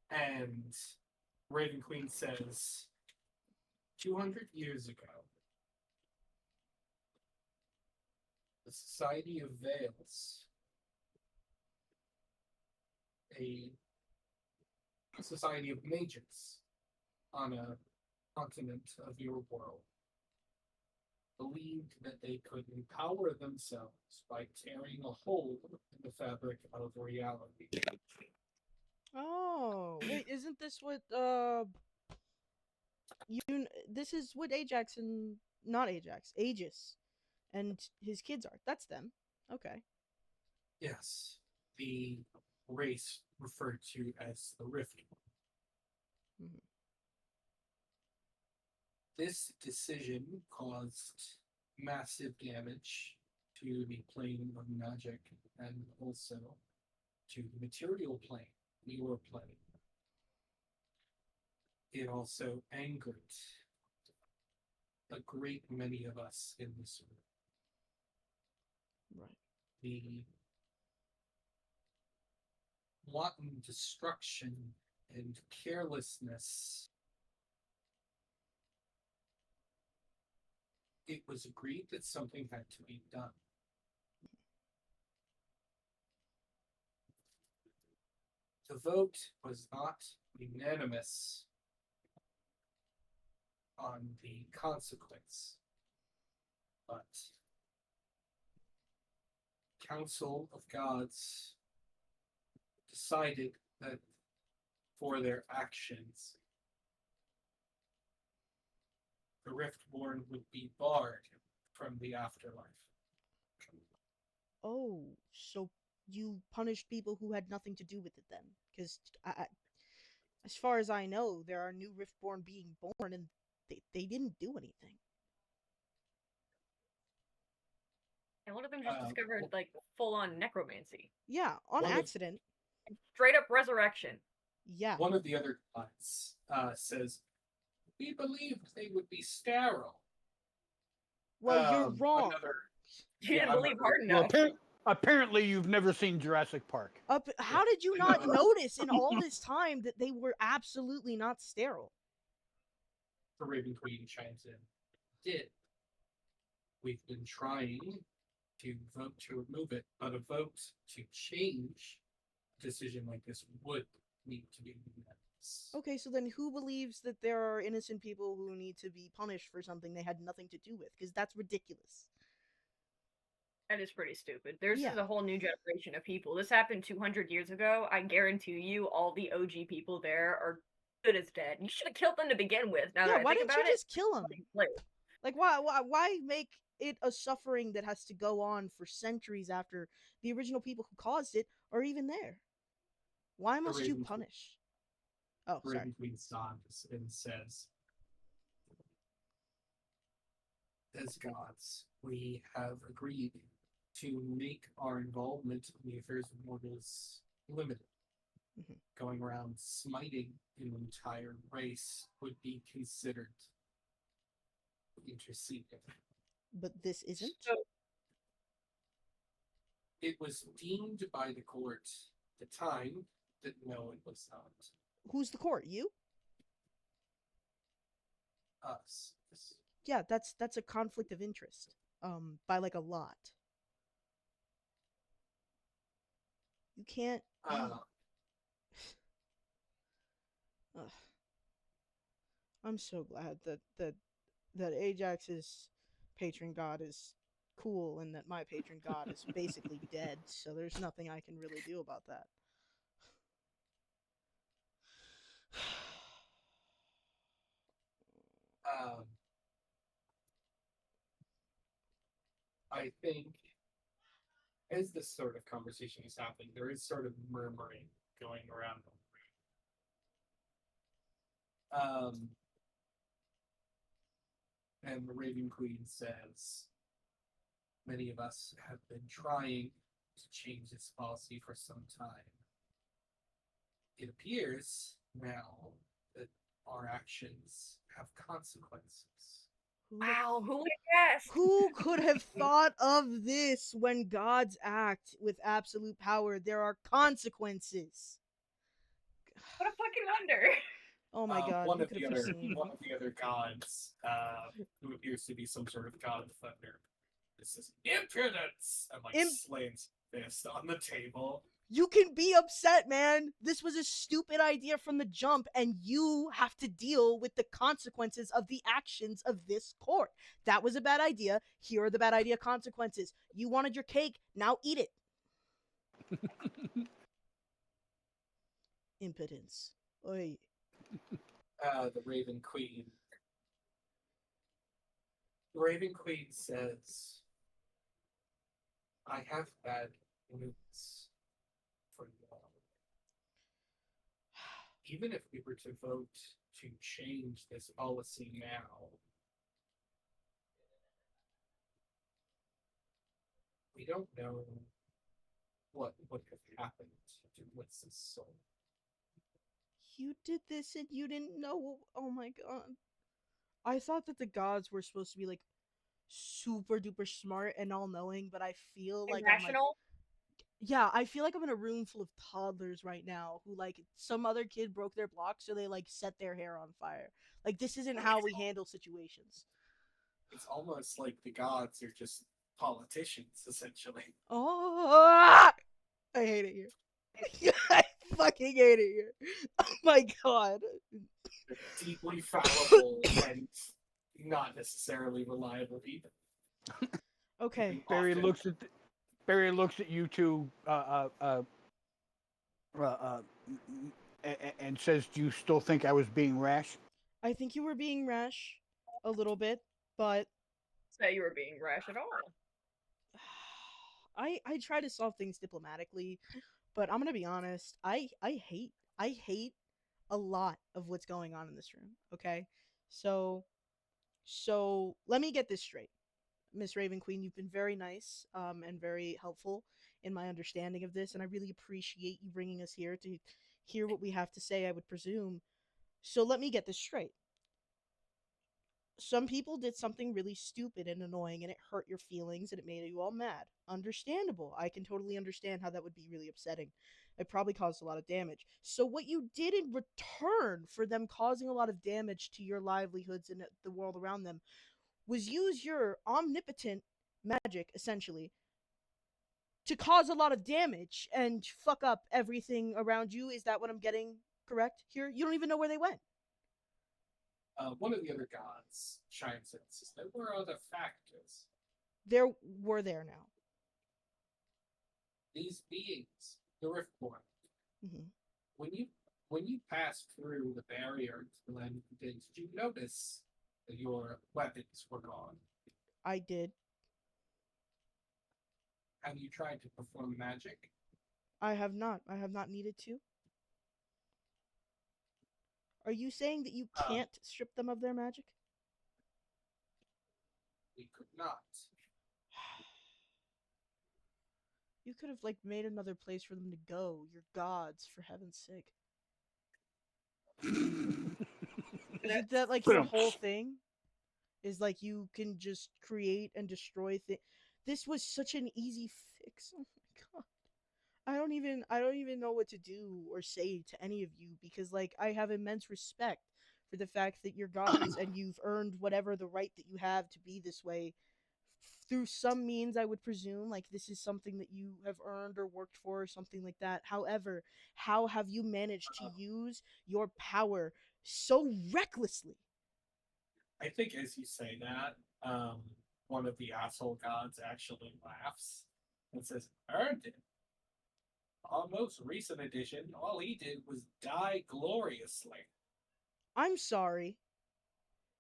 And Raven Queen says, 200 years ago, the Society of Veils, a society of mages on a continent of your world, believed that they could empower themselves by tearing a hole in the fabric of reality. Oh, wait, isn't this what this is what Ajax and not Ajax, Aegis and his kids are. That's them. Okay. Yes, the race referred to as the Rift. Mhm. This decision caused massive damage to the plane of magic and also to the material plane, your plane. It also angered a great many of us in this room. Right. The wanton destruction and carelessness. It was agreed that something had to be done. The vote was not unanimous on the consequence, but Council of Gods decided that for their actions, the Riftborn would be barred from the afterlife. Oh, so you punished people who had nothing to do with it then? Because as far as I know, there are new Riftborn being born, and they didn't do anything. And one of them just Uh, discovered like full on necromancy. Yeah, on One of- accident. Straight up resurrection. Yeah. One of the other gods says, "We believed they would be sterile." Well, you're wrong. Another, You Yeah, didn't I'm believe not- hard Well, enough. apparently you've never seen Jurassic Park. How did you not notice in all this time that they were absolutely not sterile? the Raven Queen chimes in. Did. We've been trying to vote to remove it, but a vote to change a decision like this would need to be unanimous. Okay, so then who believes that there are innocent people who need to be punished for something they had nothing to do with? Because that's ridiculous. That is pretty stupid. There's Yeah. a whole new generation of people. This happened 200 years ago. I guarantee you, all the OG people there are good as dead. You should have killed them to begin with. Now Yeah, that I why think didn't you about it, just kill him? Like, why make it a suffering that has to go on for centuries after the original people who caused it are even there? Why must you Raven- punish? Oh, sorry. Raven Queen sighs and says, as gods, we have agreed to make our involvement in the affairs of mortals limited. Mhm. Going around smiting an entire race would be considered interceding. But this isn't? So, It was deemed by the court at the time that no, it was not Who's the court? You? us. Yeah, that's a conflict of interest. By like a lot. You can't be Uh, Ugh. I'm so glad that Ajax's patron god is cool and that my patron god is basically dead, so there's nothing I can really do about that. um, I think as this sort of conversation is happening, there is sort of murmuring going around the room. And the Raven Queen says, many of us have been trying to change this policy for some time. It appears now that our actions have consequences. Who would have Wow, who would have guessed? Who could have thought of this? When gods act with absolute power, there are consequences. What a fucking wonder. Oh my god, one who of could the have other foreseen? one of the other gods, who appears to be some sort of god of thunder, this is impudence, and like Im- slams fist on the table. You can be upset, man. This was a stupid idea from the jump, and you have to deal with the consequences of the actions of this court. That was a bad idea. Here are the bad idea consequences. You wanted your cake, now eat it. Impotence. Oy. The Raven Queen. The Raven Queen says, "I have bad news for you all. Even if we were to vote to change this policy now, we don't know what would have happened to Witz's soul." You did this and you didn't know. Oh my god. I thought that the gods were supposed to be like super duper smart and all knowing, but I feel like I'm like, Irrational? yeah, I feel like I'm in a room full of toddlers right now who like some other kid broke their block, so they like set their hair on fire. Like, this isn't how we handle situations. It's almost like the gods are just politicians, essentially. Oh, I hate it here. I fucking hate it here. Oh my god. They're deeply fallible and not necessarily reliable people. Okay. Barry Often- looks at Barry looks at you two and says, "Do you still think I was being rash?" I think you were being rash a little bit, but Say you were being rash at all. I try to solve things diplomatically, but I'm gonna be honest. I hate a lot of what's going on in this room. Okay, so let me get this straight, Miss Raven Queen. You've been very nice, and very helpful in my understanding of this, and I really appreciate you bringing us here to hear what we have to say. I would presume. So let me get this straight. Some people did something really stupid and annoying and it hurt your feelings and it made you all mad. Understandable. I can totally understand how that would be really upsetting. It probably caused a lot of damage. So, what you did in return for them causing a lot of damage to your livelihoods and the world around them was use your omnipotent magic, essentially, to cause a lot of damage and fuck up everything around you. Is that what I'm getting correct here? You don't even know where they went. One of the other gods chimes in and says, "There were other factors. There were there now. These beings, the Riftborn, Hmm. when you passed through the barrier to the land of the did you notice that your weapons were gone? I did. Have you tried to perform magic? I have not. I have not needed to. Are you saying that you can't strip them of their magic? We could not. You could have like made another place for them to go. You're gods, for heaven's sake. Isn't that like your whole thing? Is like you can just create and destroy things. This was such an easy fix. Oh my god. I don't even know what to do or say to any of you because like I have immense respect for the fact that you're gods and you've earned whatever the right that you have to be this way through some means. I would presume like this is something that you have earned or worked for or something like that. However, how have you managed to use your power so recklessly? I think as you say that, one of the asshole gods actually laughs and says, "Earned it. Our most recent edition, all he did was die gloriously." I'm sorry.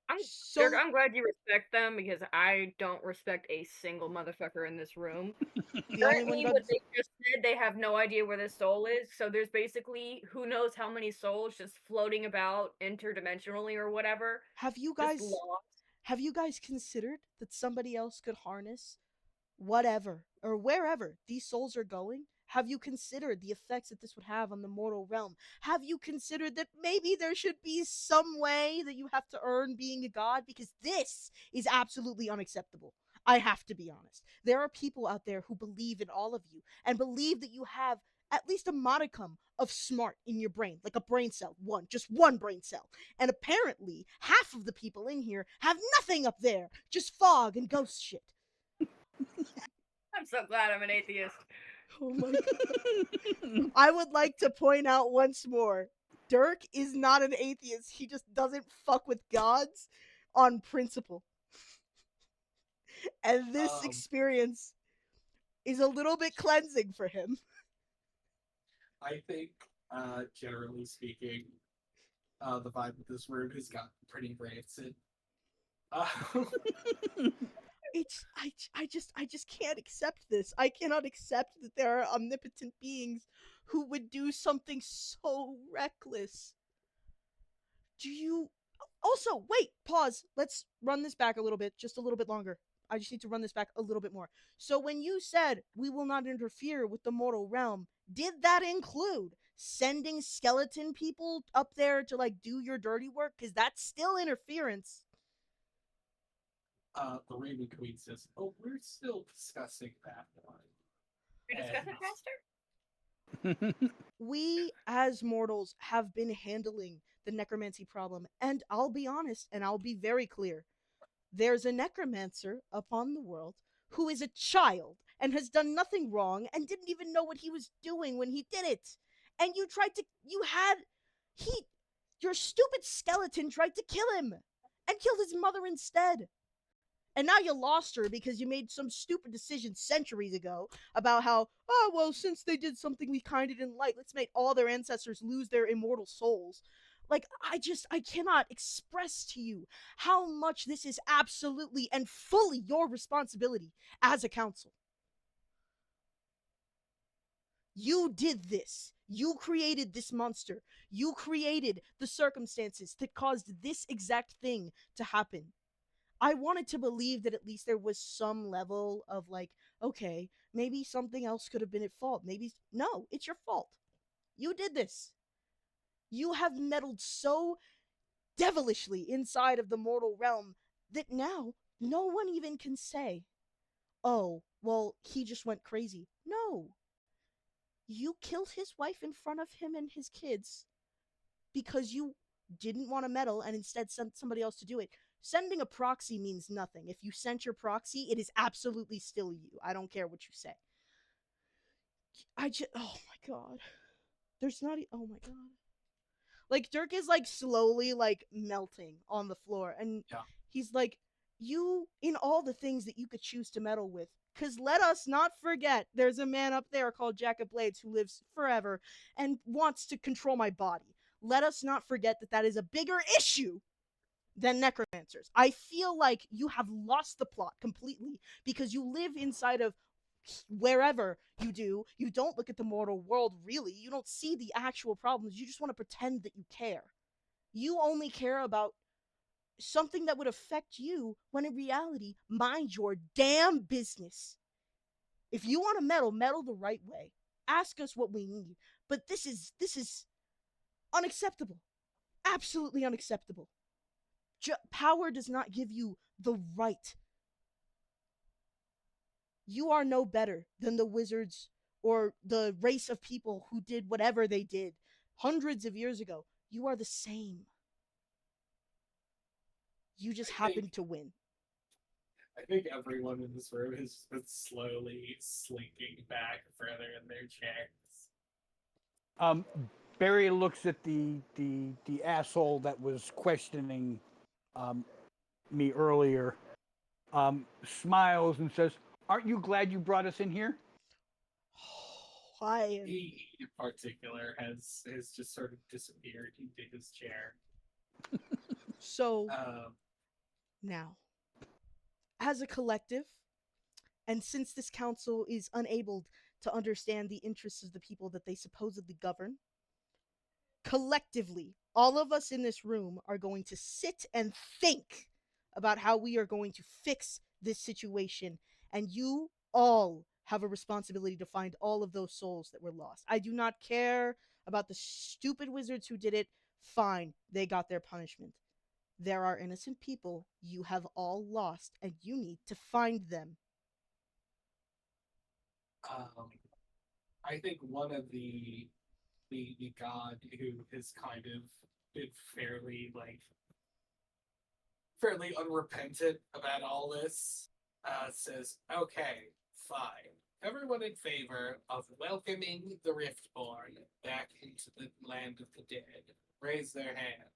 I'm So I'm glad you respect them because I don't respect a single motherfucker in this room. the only one Currently, got what they just said, they have no idea where this soul is. So there's basically who knows how many souls just floating about interdimensionally or whatever. have you Just guys lost. have you guys considered that somebody else could harness whatever, or wherever these souls are going, have you considered the effects that this would have on the mortal realm? Have you considered that maybe there should be some way that you have to earn being a god? Because this is absolutely unacceptable. I have to be honest. There are people out there who believe in all of you and believe that you have at least a modicum of smart in your brain, like a brain cell, just one brain cell. And apparently, half of the people in here have nothing up there, just fog and ghost shit. I'm so glad I'm an atheist. Oh my god. I would like to point out once more, Dirk is not an atheist. He just doesn't fuck with gods on principle. And this experience is a little bit cleansing for him. I think, generally speaking, the vibe of this room has gotten pretty rancid. I just can't accept this. I cannot accept that there are omnipotent beings who would do something so reckless. Do you also wait, pause. Let's run this back a little bit, just a little bit longer. I just need to run this back a little bit more. So when you said we will not interfere with the mortal realm, did that include sending skeleton people up there to like do your dirty work? Because that's still interference. The Raven Queen says, "Oh, we're still discussing that one." We discuss it faster? We as mortals have been handling the necromancy problem, and I'll be honest and I'll be very clear. There's a necromancer upon the world who is a child and has done nothing wrong and didn't even know what he was doing when he did it. And your stupid skeleton tried to kill him and killed his mother instead. And now you lost her because you made some stupid decision centuries ago about how, oh, well, since they did something we kind of didn't like, let's make all their ancestors lose their immortal souls. Like, I cannot express to you how much this is absolutely and fully your responsibility as a council. You did this. You created this monster. You created the circumstances that caused this exact thing to happen. I wanted to believe that at least there was some level of like, okay, maybe something else could have been at fault. Maybe, no, it's your fault. You did this. You have meddled so devilishly inside of the mortal realm that now no one even can say, oh, well, he just went crazy. No. You killed his wife in front of him and his kids because you didn't want to meddle and instead sent somebody else to do it. Sending a proxy means nothing. If you sent your proxy, it is absolutely still you. I don't care what you say. Oh my god. Oh my god. Like, Dirk is like slowly like melting on the floor. And he's like, you, in all the things that you could choose to meddle with, because let us not forget, there's a man up there called Jack of Blades who lives forever and wants to control my body. Let us not forget that that is a bigger issue than necromancers. I feel like you have lost the plot completely because you live inside of wherever you do. You don't look at the mortal world, really. You don't see the actual problems. You just want to pretend that you care. You only care about something that would affect you when in reality, mind your damn business. If you want to meddle the right way. Ask us what we need. But this is unacceptable. Absolutely unacceptable. Power does not give you the right. You are no better than the wizards or the race of people who did whatever they did hundreds of years ago. You are the same. You just happened to win. I think everyone in this room has been slowly slinking back further in their chairs. Barry looks at the asshole that was questioning me earlier, smiles and says, "Aren't you glad you brought us in here?" I am. He, in particular, has just sort of disappeared into his chair. So, now, as a collective, and since this council is unable to understand the interests of the people that they supposedly govern, collectively, all of us in this room are going to sit and think about how we are going to fix this situation. And you all have a responsibility to find all of those souls that were lost. I do not care about the stupid wizards who did it. Fine, they got their punishment. There are innocent people you have all lost, and you need to find them. I think one of the god who has kind of been fairly unrepentant about all this says, "Okay, fine. Everyone in favor of welcoming the Riftborn back into the land of the dead, raise their hand."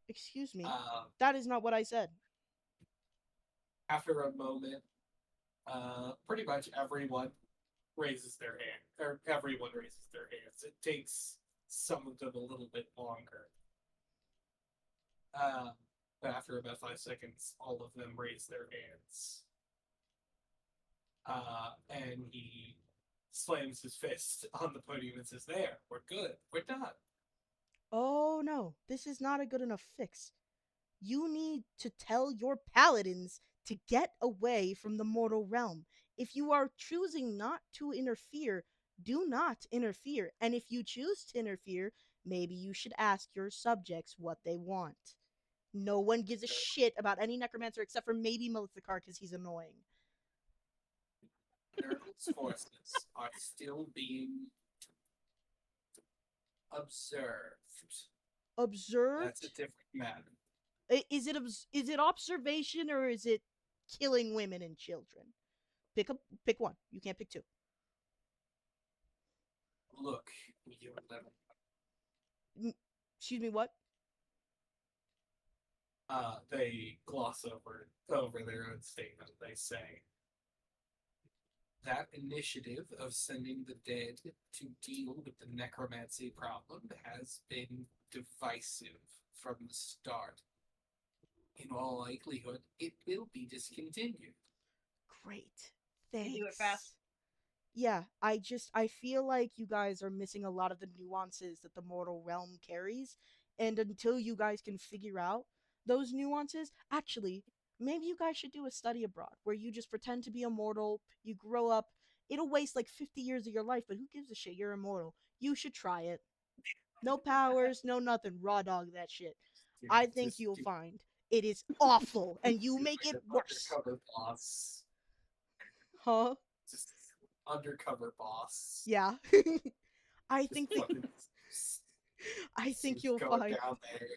Excuse me. Um, That is not what I said. After a moment, pretty much everyone raises their hand, or everyone raises their hands. It takes some of them a little bit longer. But after about 5 seconds, all of them raise their hands. And he slams his fist on the podium and says, "There, we're good. We're done." Oh no, this is not a good enough fix. You need to tell your paladins to get away from the mortal realm. If you are choosing not to interfere, do not interfere. And if you choose to interfere, maybe you should ask your subjects what they want. No one gives a shit about any necromancer except for maybe Malithikar because he's annoying. Nurgle's forces are still being observed. Observed? That's a different matter. Is it observation or is it killing women and children? Pick one. You can't pick two. Look, you little. Excuse me, what? They gloss over their own statement. They say that initiative of sending the dead to deal with the necromancy problem has been divisive from the start. In all likelihood, it will be discontinued. Great. You Thanks. do it fast. Yeah, I feel like you guys are missing a lot of the nuances that the mortal realm carries, and until you guys can figure out those nuances, actually, maybe you guys should do a study abroad where you just pretend to be immortal, you grow up, it'll waste like 50 years of your life, but who gives a shit? You're immortal. You should try it. No powers, no nothing. Raw dog that shit. I think you'll find it is awful and you make it worse. Undercover boss. Huh? Just undercover boss. Yeah. I Just think that fucking I think just you'll going find down there.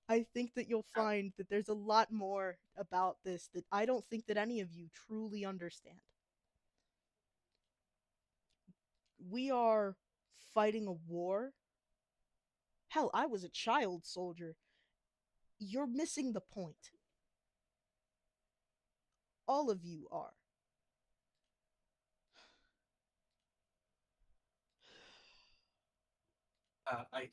I think that you'll find that there's a lot more about this that I don't think that any of you truly understand. We are fighting a war. Hell, I was a child soldier. You're missing the point. All of you are. I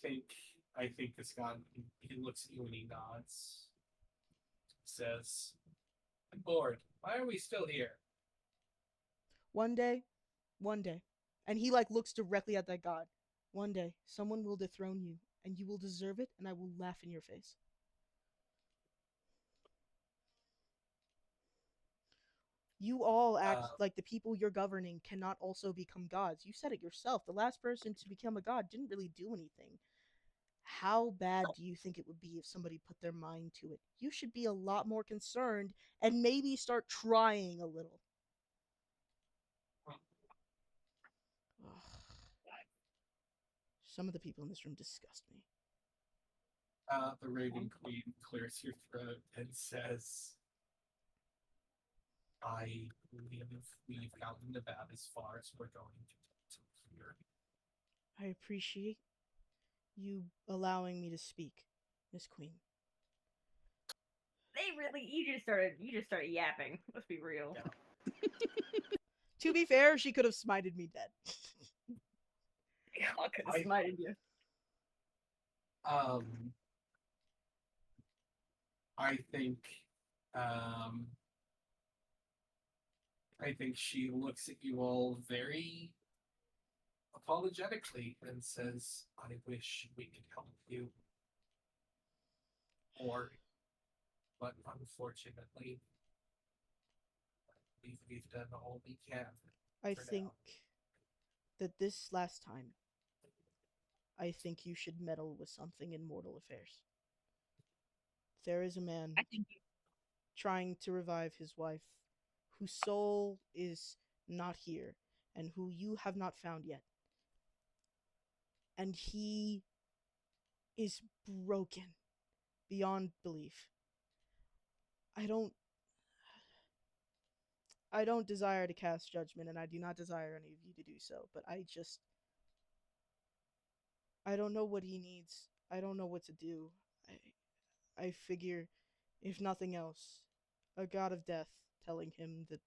think this guy, he looks at you and he nods. Says, "I'm bored. Why are we still here?" One day, and he looks directly at that god. One day, someone will dethrone you, and you will deserve it, and I will laugh in your face. You all act like the people you're governing cannot also become gods. You said it yourself. The last person to become a god didn't really do anything. How bad do you think it would be if somebody put their mind to it? You should be a lot more concerned and maybe start trying a little. Ugh. Some of the people in this room disgust me. The Raven Queen clears your throat and says, "I believe we've gotten about as far as we're going to get here." I appreciate you allowing me to speak, Miss Queen. You just started yapping. Let's be real. Yeah. To be fair, she could have smited me dead. I could have smited you. I think, I think she looks at you all very apologetically and says, "I wish we could help you. Or, but unfortunately, believe we've done all we can. I for think now. that this last time, I think you should meddle with something in mortal affairs. There is a man I think trying to revive his wife, whose soul is not here, and who you have not found yet. And he is broken beyond belief. I don't I don't desire to cast judgment, and I do not desire any of you to do so, but I don't know what he needs. I don't know what to do. I figure, if nothing else, a god of death telling him that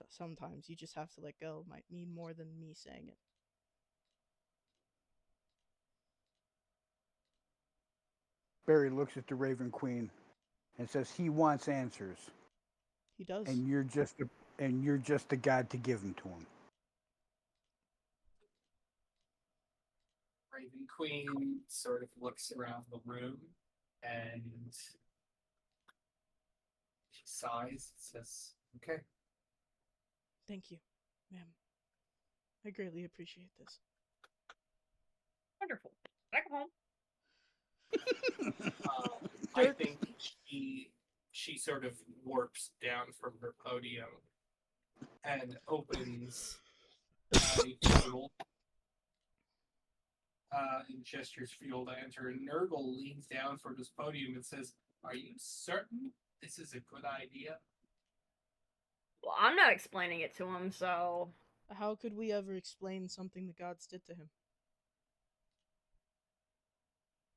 sometimes you just have to let go might mean more than me saying it. Barry looks at the Raven Queen and says he wants answers, He does. and you're just the god to give them to him. Raven Queen sort of looks around the room and she sighs and says, "Okay." Thank you, ma'am. I greatly appreciate this. wonderful. Back home. I Dirk. think she sort of warps down from her podium and opens a portal and gestures for you to enter. And Nurgle leans down from his podium and says, "Are you certain this is a good idea?" Well, I'm not explaining it to him, so How could we ever explain something the gods did to him?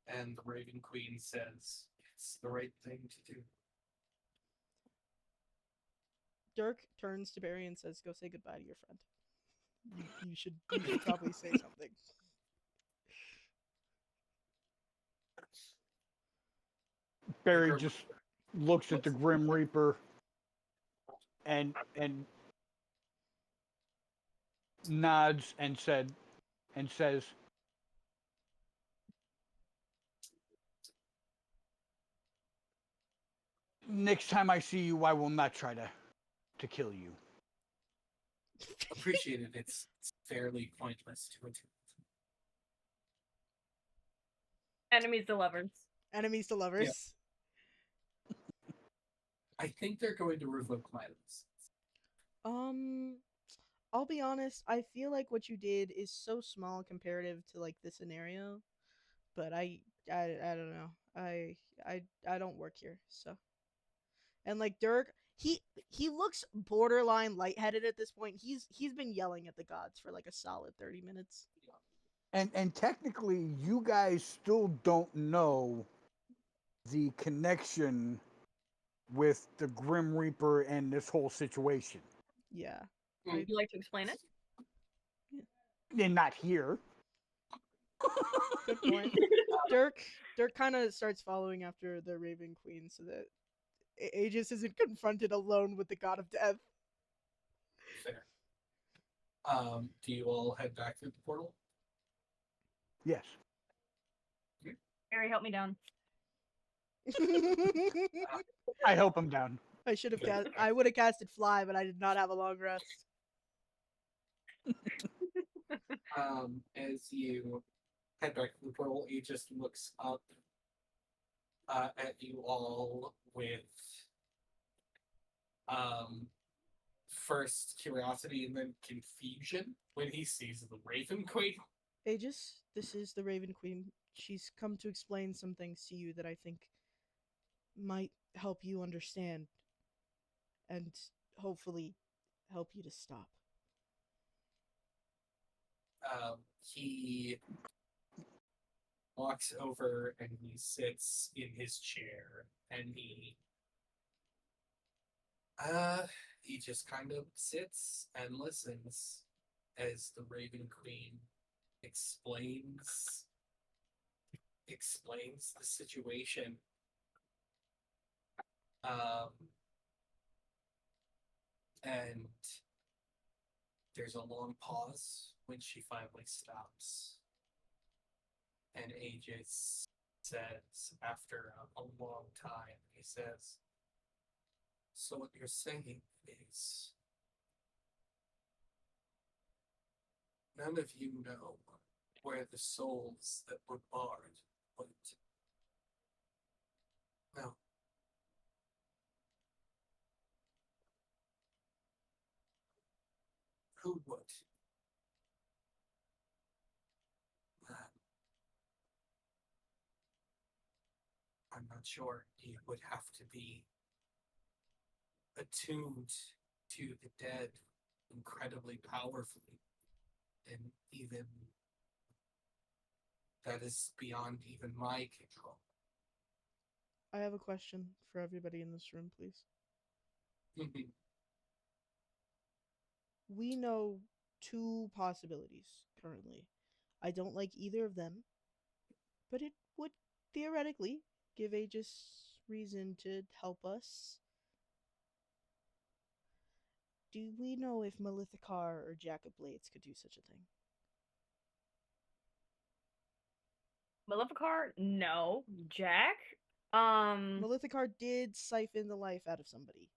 And the Raven Queen says, "It's the right thing to do." Dirk turns to Barry and says, "Go say goodbye to your friend. You should probably say something." Barry just looks at the Grim Reaper and nods and says, "Next time I see you, I will not try to kill you." Appreciate it. It's fairly pointless to attempt. enemies to lovers. Enemies to lovers. I think they're going to revoke my license. I'll be honest. I feel like what you did is so small comparative to like the scenario, but I don't know. I don't work here, so. And like Dirk, he looks borderline lightheaded at this point. He's been yelling at the gods for like a solid 30 minutes. And technically, you guys still don't know the connection with the Grim Reaper and this whole situation. Yeah. Would you like to explain it? And not here. Good point. Dirk kind of starts following after the Raven Queen so that Aegis isn't confronted alone with the god of death. Fair. Do you all head back through the portal? Yes. Barry, help me down. I help him down. I should have cast. I would have casted Fly, but I did not have a long rest. As you head back to the portal, he just looks up at you all with first curiosity and then confusion when he sees the Raven Queen. Aegis, this is the Raven Queen. She's come to explain some things to you that I think might help you understand and hopefully help you to stop. He walks over and he sits in his chair and he just kind of sits and listens as the Raven Queen explains the situation. And there's a long pause when she finally stops. And Aegis says, after a long time, he says, "So what you're saying is none of you know where the souls that were barred went. No. Who would? I'm not sure. He would have to be attuned to the dead incredibly powerfully. And even that is beyond even my control. I have a question for everybody in this room, please. We know two possibilities currently. I don't like either of them, but it would theoretically give Aegis reason to help us. Do we know if Malithikar or Jack of Blades could do such a thing? Maleficar? No. Jack? Malithikar did siphon the life out of somebody.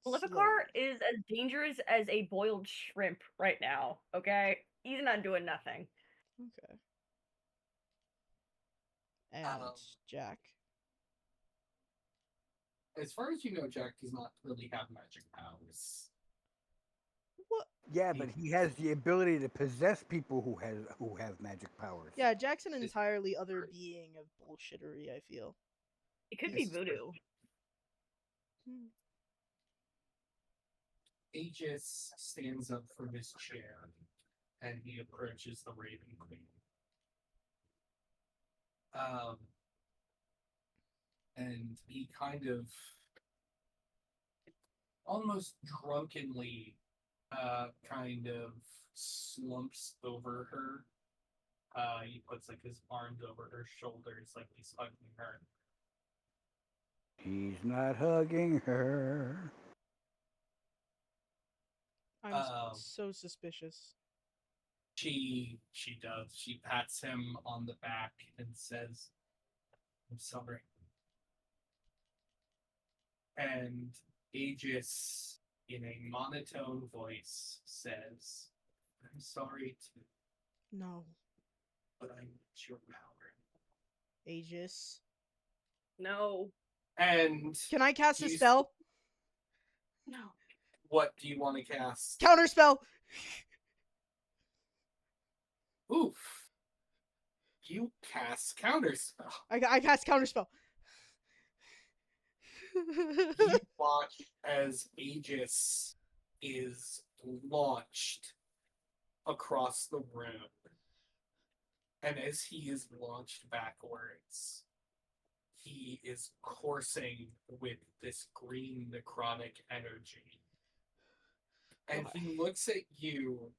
Maleficar Slowly. is as dangerous as a boiled shrimp right now, okay? He's not doing nothing. Okay. And Jack? As far as you know, Jack does not really have magic powers. What? Yeah, but he has the ability to possess people who have magic powers. Yeah, Jack's an entirely other being of bullshittery, I feel. It could be voodoo. Aegis stands up from his chair and he approaches the Raven Queen. And he kind of almost drunkenly kind of slumps over her. He puts like his arms over her shoulders like he's hugging her. He's not hugging her. I'm so suspicious. She does. She pats him on the back and says, "I'm sorry." And Aegis, in a monotone voice, says, "I'm sorry too, No. but I need your power." Aegis. No. And Can I cast a you- spell? No. What do you want to cast? Counterspell! Oof. You cast Counterspell. I cast Counterspell. You watch as Aegis is launched across the room. And as he is launched backwards, he is coursing with this green necrotic energy. And he looks at you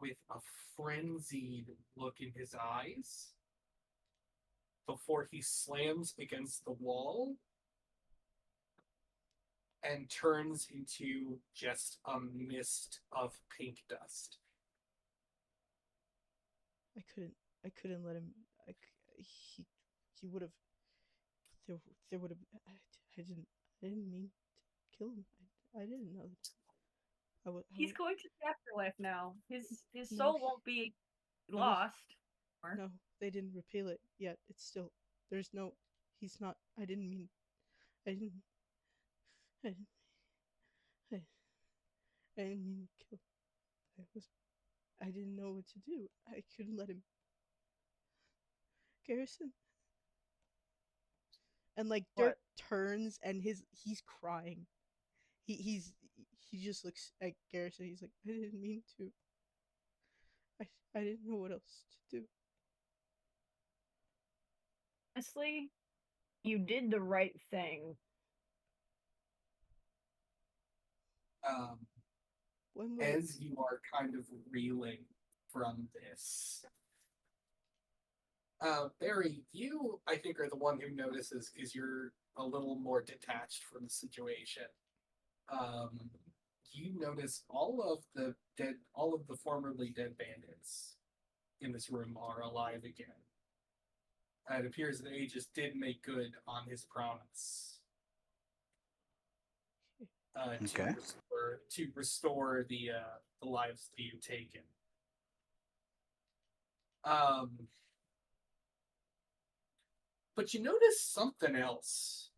with a frenzied look in his eyes before he slams against the wall and turns into just a mist of pink dust. I couldn't let him. He would have. There would have. I didn't mean to kill him. I didn't know that. He's going to the afterlife now. His No. soul won't be No. lost. No, they didn't repeal it yet. It's still. There's no. He's not. I didn't mean. I didn't. I didn't. I didn't mean to kill. I didn't know what to do. I couldn't let him. Garrison. And like Dirk turns and he's crying. He just looks at Garrison. He's like, I didn't mean to. I didn't know what else to do. Honestly, you did the right thing. As you are kind of reeling from this, Barry, you, I think, are the one who notices because you're a little more detached from the situation. You notice all of the formerly dead bandits in this room are alive again. It appears that Aegis did make good on his promise. Okay. to restore the lives that you've taken. But you notice something else.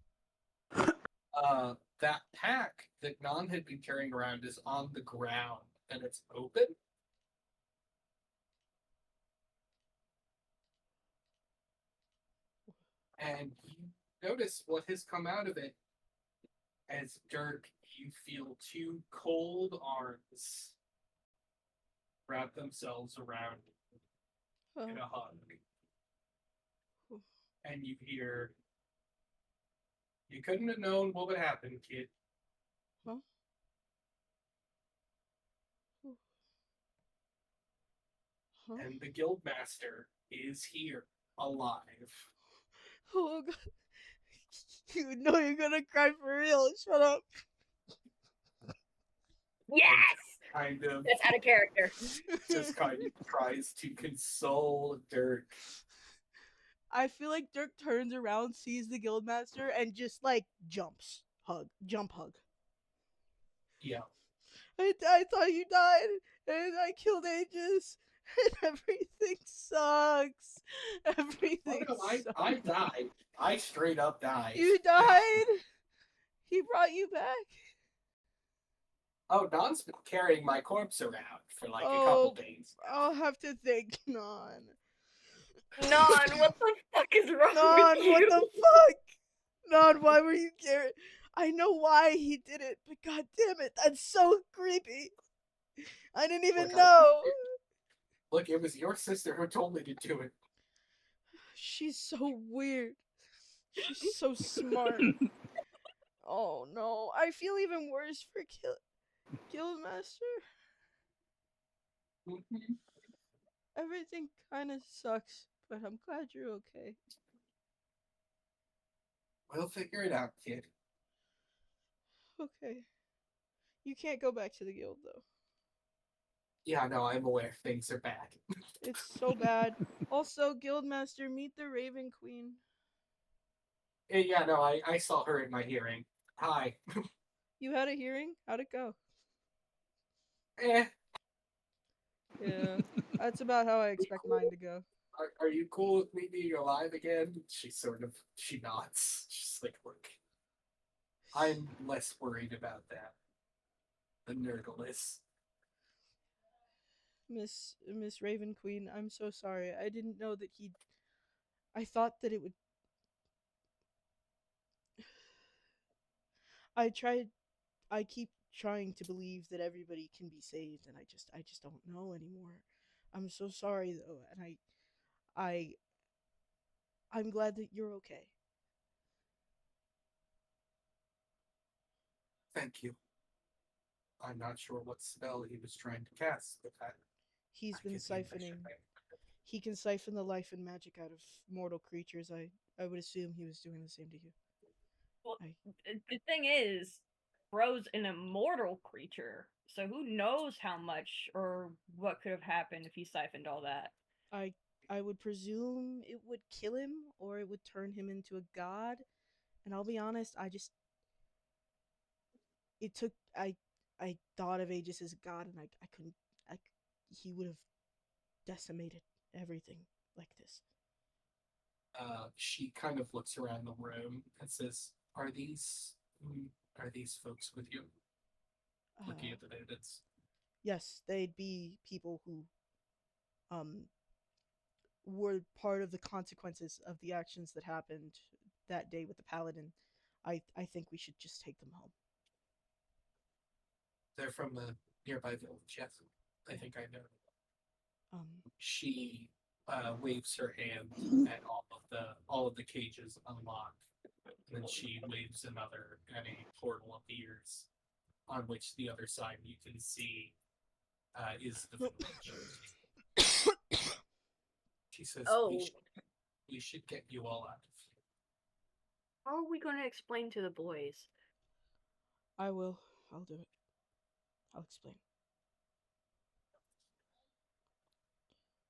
That pack that Non had been carrying around is on the ground and it's open. And you notice what has come out of it. As Dirk, you feel two cold arms wrap themselves around you in a hug. And you hear, "You couldn't have known what would happen, kid." Huh? Huh? And the Guildmaster is here, alive. Oh god. You know you're gonna cry for real. Shut up. Yes! Kind of, That's out of character. just kind of tries to console Dirk. I feel like Dirk turns around, sees the guildmaster, and just like jumps. Jump hug. Yeah. I thought you died, and I killed Aegis, and everything sucks. Oh Everything no, I sucks. died. I straight up died. You died? He brought you back? Oh, Don's been carrying my corpse around for like a couple Oh, days. I'll have to thank Non. Non, what the fuck is wrong Non, with what you? the fuck? Non, why were you carrying? I know why he did it, but god damn it, that's so creepy. I didn't even Look, know. Look, it was your sister who told me to do it. She's so weird. She's so smart. Oh no, I feel even worse for Guildmaster. Everything kind of sucks, but I'm glad you're okay. We'll figure it out, kid. Okay. You can't go back to the guild though. Yeah, no, I'm aware things are bad. It's so bad. Also, Guildmaster, meet the Raven Queen. Yeah, no, I saw her in my hearing. Hi. You had a hearing? How'd it go? Eh, Yeah, that's about how I expect mine to go. are you cool with me being alive again? She nods. She's like, look, I'm less worried about that than Nerdle. Miss Raven Queen, I'm so sorry. I didn't know that he'd. I thought that it would. I tried. I keep trying to believe that everybody can be saved, and I just don't know anymore. I'm so sorry though, and I, I'm glad that you're okay. Thank you. I'm not sure what spell he was trying to cast, but I He's been get the impression siphoning. that- He can siphon the life and magic out of mortal creatures. I would assume he was doing the same to you. Well, I the thing is, Bro's an immortal creature, so who knows how much or what could have happened if he siphoned all that. I I would presume it would kill him or it would turn him into a god. And I'll be honest, it took I thought of Aegis as a god, and I couldn't. I he would have decimated everything like this. She kind of looks around the room and says, are these folks with you?" Looking Uh, at the bandits. yes, they'd be people who um were part of the consequences of the actions that happened that day with the paladin. I think we should just take them home. They're from the nearby village, yes. I think I know. Um, She waves her hand and all of the cages unlock. And then she waves another and a portal appears on which the other side you can see is the village. She says, Oh, we should get you all out of here. how are we going to explain to the boys? I will. I'll do it. I'll explain.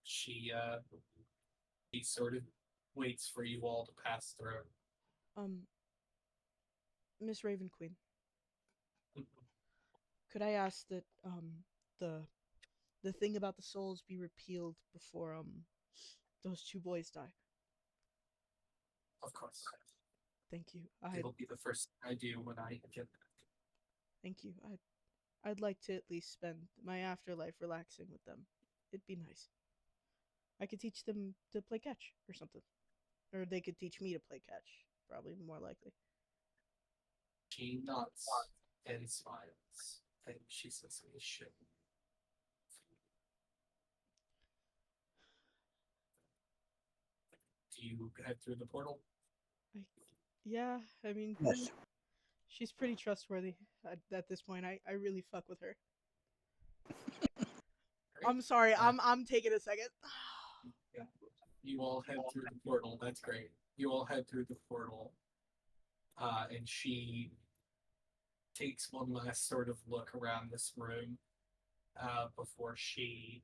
She sort of waits for you all to pass through. Miss Raven Queen. Could I ask that the the thing about the souls be repealed before those two boys die? Of course. Thank you. It'll be the first thing I do when I get back. Thank you. I'd like to at least spend my afterlife relaxing with them. It'd be nice. I could teach them to play catch or something. Or they could teach me to play catch. Probably more likely. She nods and smiles. And she says we should. Do you head through the portal? Yeah, I mean, Yes. she's pretty trustworthy at this point. I really fuck with her. I'm sorry. I'm taking a second. Yeah. You all head through the portal. That's great. You all head through the portal. And she takes one last sort of look around this room before she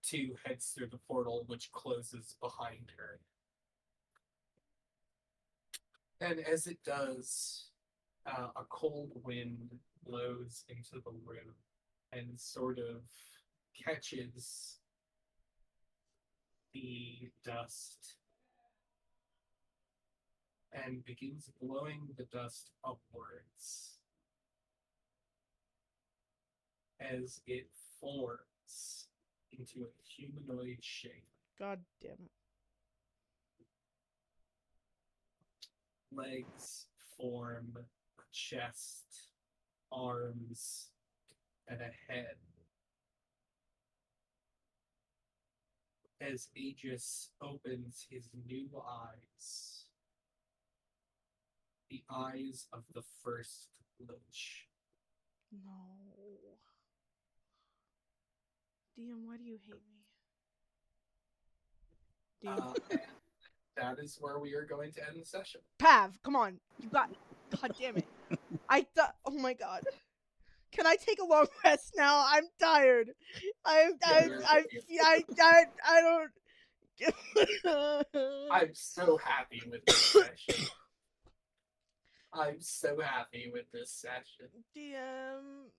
too heads through the portal, which closes behind her. And as it does, a cold wind blows into the room and sort of catches the dust and begins blowing the dust upwards as it forms into a humanoid shape. God damn it. Legs form a chest, arms, and a head. As Aegis opens his new eyes, the eyes of the first Lich. No. DM, why do you hate me? DM. And that is where we are going to end the session. Pav, come on. You got. God damn it. I thought. Oh my god. Can I take a long rest now? I'm tired. I don't. I'm so happy with this session. I'm so happy with this session. DM,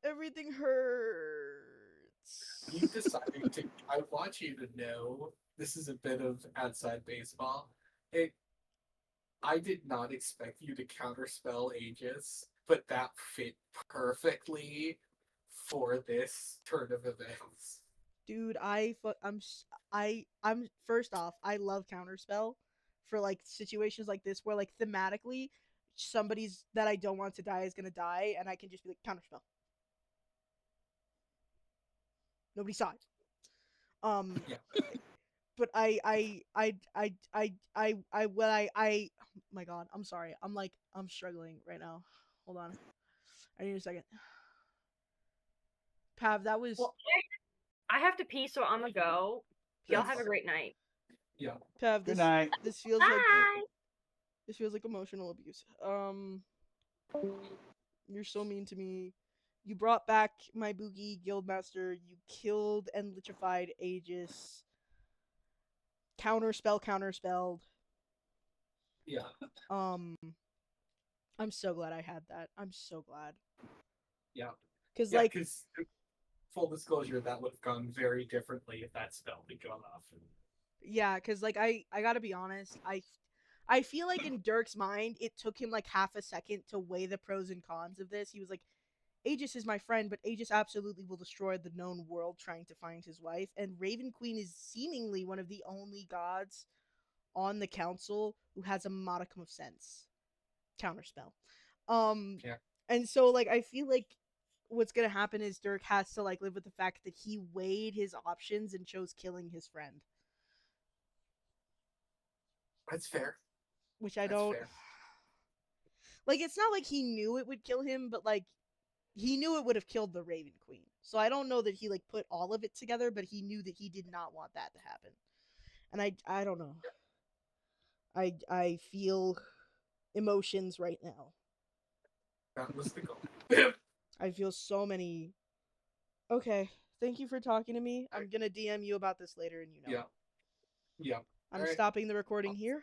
everything hurts. You decided to. I want you to know this is a bit of outside baseball. I did not expect you to counterspell Aegis, but that fit perfectly for this turn of events. Dude, I'm first off, I love counterspell for like situations like this where like thematically somebody's that I don't want to die is gonna die, and I can just be like counterspell. Nobody saw it. Yeah. But oh my god, I'm sorry. I'm struggling right now. Hold on. I need a second. Pav, that was Well, I have to pee, so I'm gonna go. Y'all Yes. have a great night. Yeah. Pav. Good night. This feels Bye. this feels like emotional abuse. You're so mean to me. You brought back my Boogie Guildmaster. You killed and lichified Aegis. Counterspelled. Yeah. I'm so glad I had that. I'm so glad. Yeah. Cause Yeah, like, because full disclosure, that would have gone very differently if that spell had gone off. yeah, cause like I gotta be honest. I feel like in Dirk's mind, it took him like half a second to weigh the pros and cons of this. He was like, Aegis is my friend, but Aegis absolutely will destroy the known world trying to find his wife. And Raven Queen is seemingly one of the only gods on the council who has a modicum of sense. Counterspell. Yeah. And so like I feel like what's gonna happen is Dirk has to like live with the fact that he weighed his options and chose killing his friend. That's fair. Which I That's don't fair. like. It's not like he knew it would kill him, but like he knew it would have killed the Raven Queen. So I don't know that he like put all of it together, but he knew that he did not want that to happen. And I don't know. I feel emotions right now. That was the goal. I feel so many. Okay, thank you for talking to me. I'm gonna DM you about this later, and you know. Yeah. Yeah. I'm Alright. stopping the recording here.